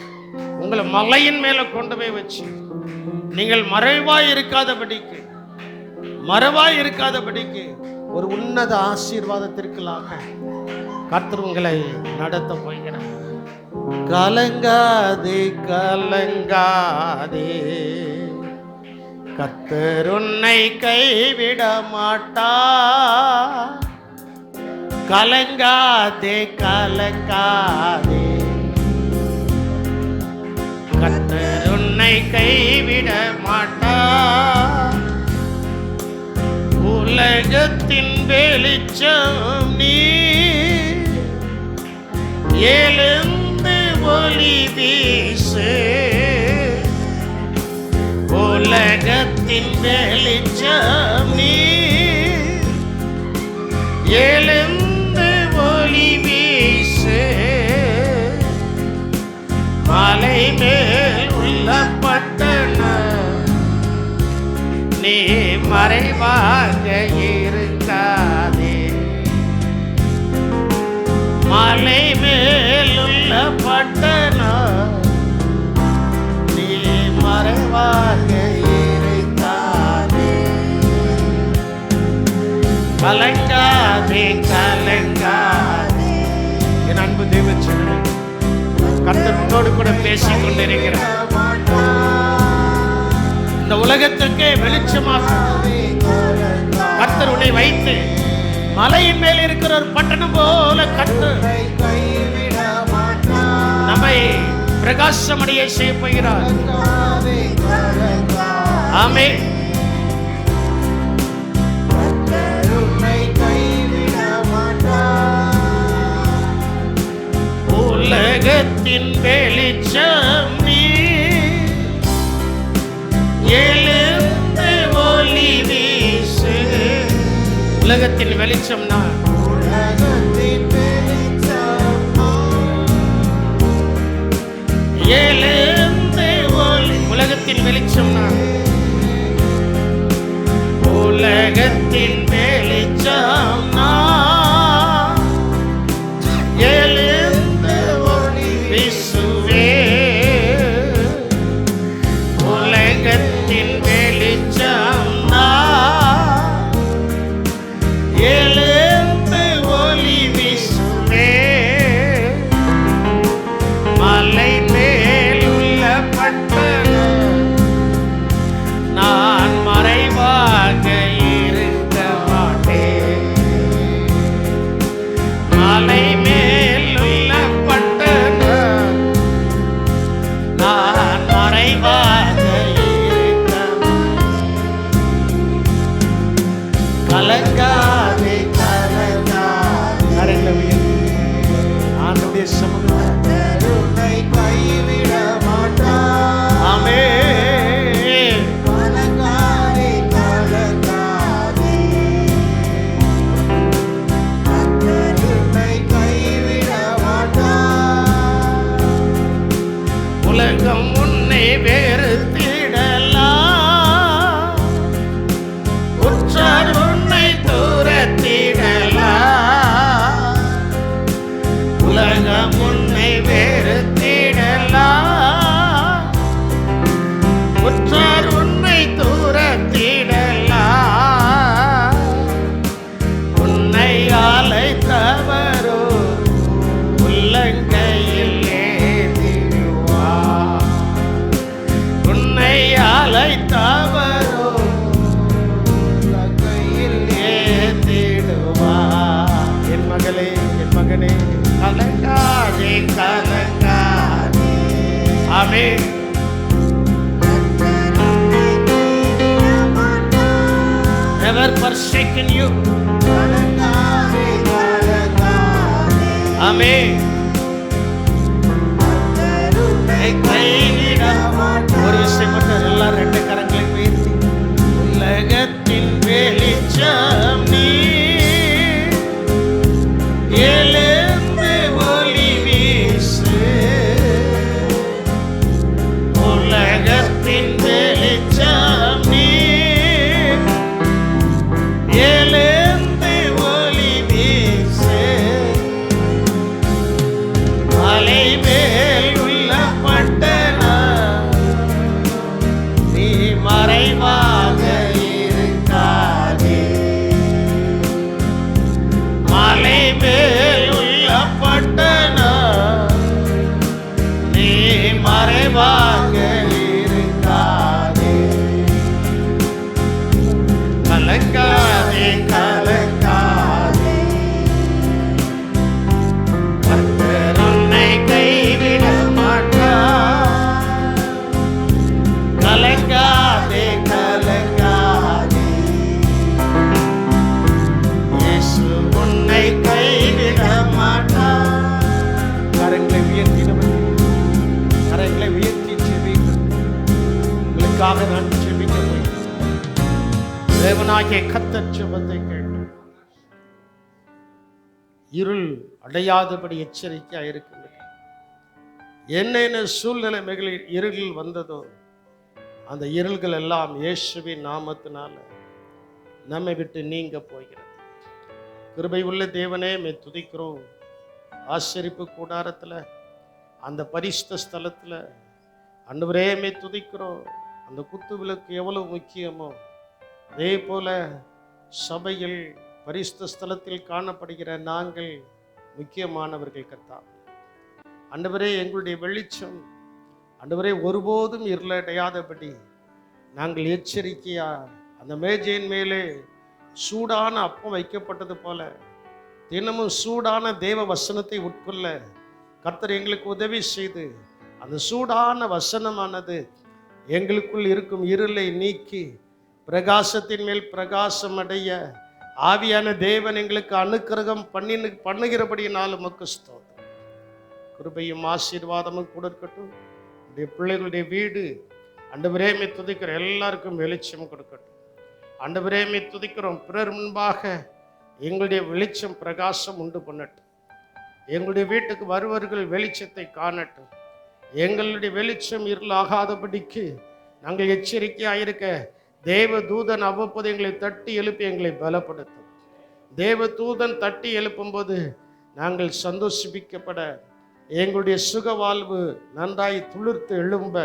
உங்களை மலையின் மேல கொண்டு போய் வச்சு நீங்கள் மறைவாய் இருக்காதபடிக்கு ஒரு உன்னத ஆசீர்வாதத்திற்குள்ளாக கர்த்தர் உங்களை நடத்த போகிறார். கலங்காதே கலங்காதே, கர்த்தர் உன்னை கைவிட மாட்டார். கலங்காதே கலங்காதே, கர்த்தர் உன்னை கைவிட மாட்டார். உலகத்தின் வெளிச்சம் நீ, எழுந்து ஒளி வீசு. உலகத்தின் வெளிச்சம் நீ, எழுந்து ஒளி வீசு. மலை மேல் உள்ள பட்டணம் நீ மறைவாக இருக்காதே. மலை மேலுள்ள பட்டணம் நீ மறைவாக இருக்காதே. கலங்காதே கலங்காதே. என் அன்பு தேவச்சனமே, கர்த்தர் உன்னோடு கூட பேசிக் கொண்டிருக்கிறார். இந்த உலகத்திற்கே வெளிச்சமாக கர்த்தர் உன்னை வைத்து மலையின் மேல் இருக்கிற ஒரு பட்டணம் போல கர்த்தர் நம்மை பிரகாசமடைய செய்ய போகிறார். ஆமென். உலகத்தின் வெளிச்சம் நீ, எழுந்து ஒளி வீசு. உலகத்தின் வெளிச்சம் நான், எழுந்து ஒளி. உலகத்தின் வெளிச்சம் நான், உலகத்தின் வெளிச்சம் நான், எழுந்து ஒளி வீசுவே. உலகத்தின் வெளிச்சம் நான், எழுந்து ஒளி வீசுவே. மலை மேல் உள்ள பட்டணம் நான் மறைவாக இருக்க மாட்டேன். மலை மேல் உள்ள பட்டணம் நான் மறைவாக இருக்க மாட்டேன். கலங்காதே கலங்காதே ஆண்டுடைய சமூகத்தை கைவிட மாட்டார். ஆமென். கலங்காதே கலங்காதே கர்த்தரை கைவிட மாட்டார். உலகம் உன்னை வெறுத்திடலாம், உற்றார் உன்னை தூரத்திடலாம். உலகம் உன்னை வெறுத்திடலாம், உற்றார் உன்னை தூரத்திடலாம். உன்னை அழைத்தவரோ உள்ளங்கையில் ஏந்திடுவார். உன்னை அழைத்தவரோ உள்ளங்கையில் ஏந்திடுவார். என் மகளே, என் மகனே, கலங்காதே கலங்காதே. ஆமென். Never forsaken you. கலங்காதே கலங்காதே. ஆமென். கைவிட மாட்டார். ஒரு விஷயம் மட்டும் எல்லாரும் ரெண்டு கரங்களை உயர்த்தி, உலகத்தின் வெளிச்சம் நீ, எழுந்து ஒளி வீசு. உலகத்தின் வெளிச்சம் நீ, எழுந்து ஒளி வீசு. மலை மேல் உள்ள பட்டணம் நீ மறைவாக இருக்காதே. மலை மேல் உள்ள பட்டணம் நீ மறைவாக இருக்காதே. கலங்காதே கலங்காதே, கர்த்தர் உன்னை கைவிட மாட்டார். கலங்காதே கலங்காதே, இயேசு உன்னை கைவிட மாட்டார். கரங்களை உயர்த்தினவர், கரங்களை உயர்த்தி ஜெபிங்கள். உங்களுக்காக நான் ஜெபிக்க போகிறேன். தேவனாகிய கர்த்தர் ஜெபத்தை கேட்டு இருள் அடையாதபடி எச்சரிக்கையாக இருக்கிறது. என்னென்ன சூழ்நிலைகளில் இருளில் வந்ததோ அந்த இருள்கள் எல்லாம் இயேசுவின் நாமத்தினால நம்மை விட்டு நீங்க போகிறது. கிருபை உள்ள தேவனே மே துதிக்கிறோம். ஆசரிப்பு கூடாரத்தில் அந்த பரிசுத்த ஸ்தலத்தில் ஆண்டவரே மே துதிக்கிறோம். அந்த குத்து விளக்கு எவ்வளவு முக்கியமோ அதே போல சபையில் பரிசுத்த ஸ்தலத்தில் காணப்படுகிற நாங்கள் முக்கியமானவர்கள். கர்த்தாவே ஆண்டவரே, எங்களுடைய வெளிச்சம் ஆண்டவரே ஒருபோதும் இருளடையாதபடி நாங்கள் எச்சரிக்கையா அந்த மேஜையின் மேலே சூடான அப்பம் வைக்கப்பட்டது போல தினமும் சூடான தேவ வசனத்தை உட்கொள்ள கர்த்தர் எங்களுக்கு உதவி செய்து அந்த சூடான வசனமானது எங்களுக்குள் இருக்கும் இருளை நீக்கி பிரகாசத்தின் மேல் பிரகாசம் அடைய ஆவியான தேவன் எங்களுக்கு அனுக்கிரகம் பண்ணுகிறபடியினால் உமக்கு ஸ்தோத்திரம். கிருபையும் ஆசீர்வாதமும் கூட இருக்கட்டும். உடைய பிள்ளைகளுடைய வீடு ஆண்டவரே மே துதிக்கிற எல்லாருக்கும் வெளிச்சம் கொடுக்கட்டும். ஆண்டவரே மே துதிக்கிறோம். பிறர் முன்பாக எங்களுடைய வெளிச்சம் பிரகாசம் உண்டு பண்ணட்டும். எங்களுடைய வீட்டுக்கு வருவர்கள் வெளிச்சத்தை காணட்டும். எங்களுடைய வெளிச்சம் இருளாகாதபடிக்கு நாங்கள் எச்சரிக்கையாக இருக்க தேவ தூதன் அவ்வப்போது எங்களை தட்டி எழுப்பி எங்களை பலப்படுத்தும். தேவ தூதன் தட்டி எழுப்பும்போது நாங்கள் சந்தோஷிப்பிக்கப்பட, எங்களுடைய சுக வாழ்வு நன்றாய் துளிர்த்து எழும்ப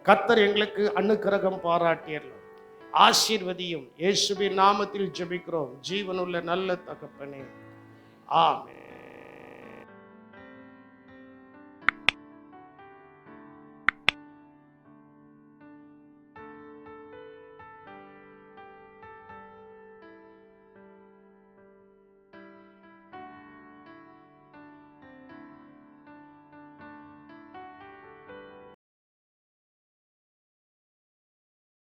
கர்த்தர் எங்களுக்கு அனுக்கிரகம் பாராட்டியர்கள். ஆசீர்வதியும். இயேசுவின் நாமத்தில் ஜெபிக்கிறோம் ஜீவனுள்ள நல்ல தகப்பனே, ஆமென்.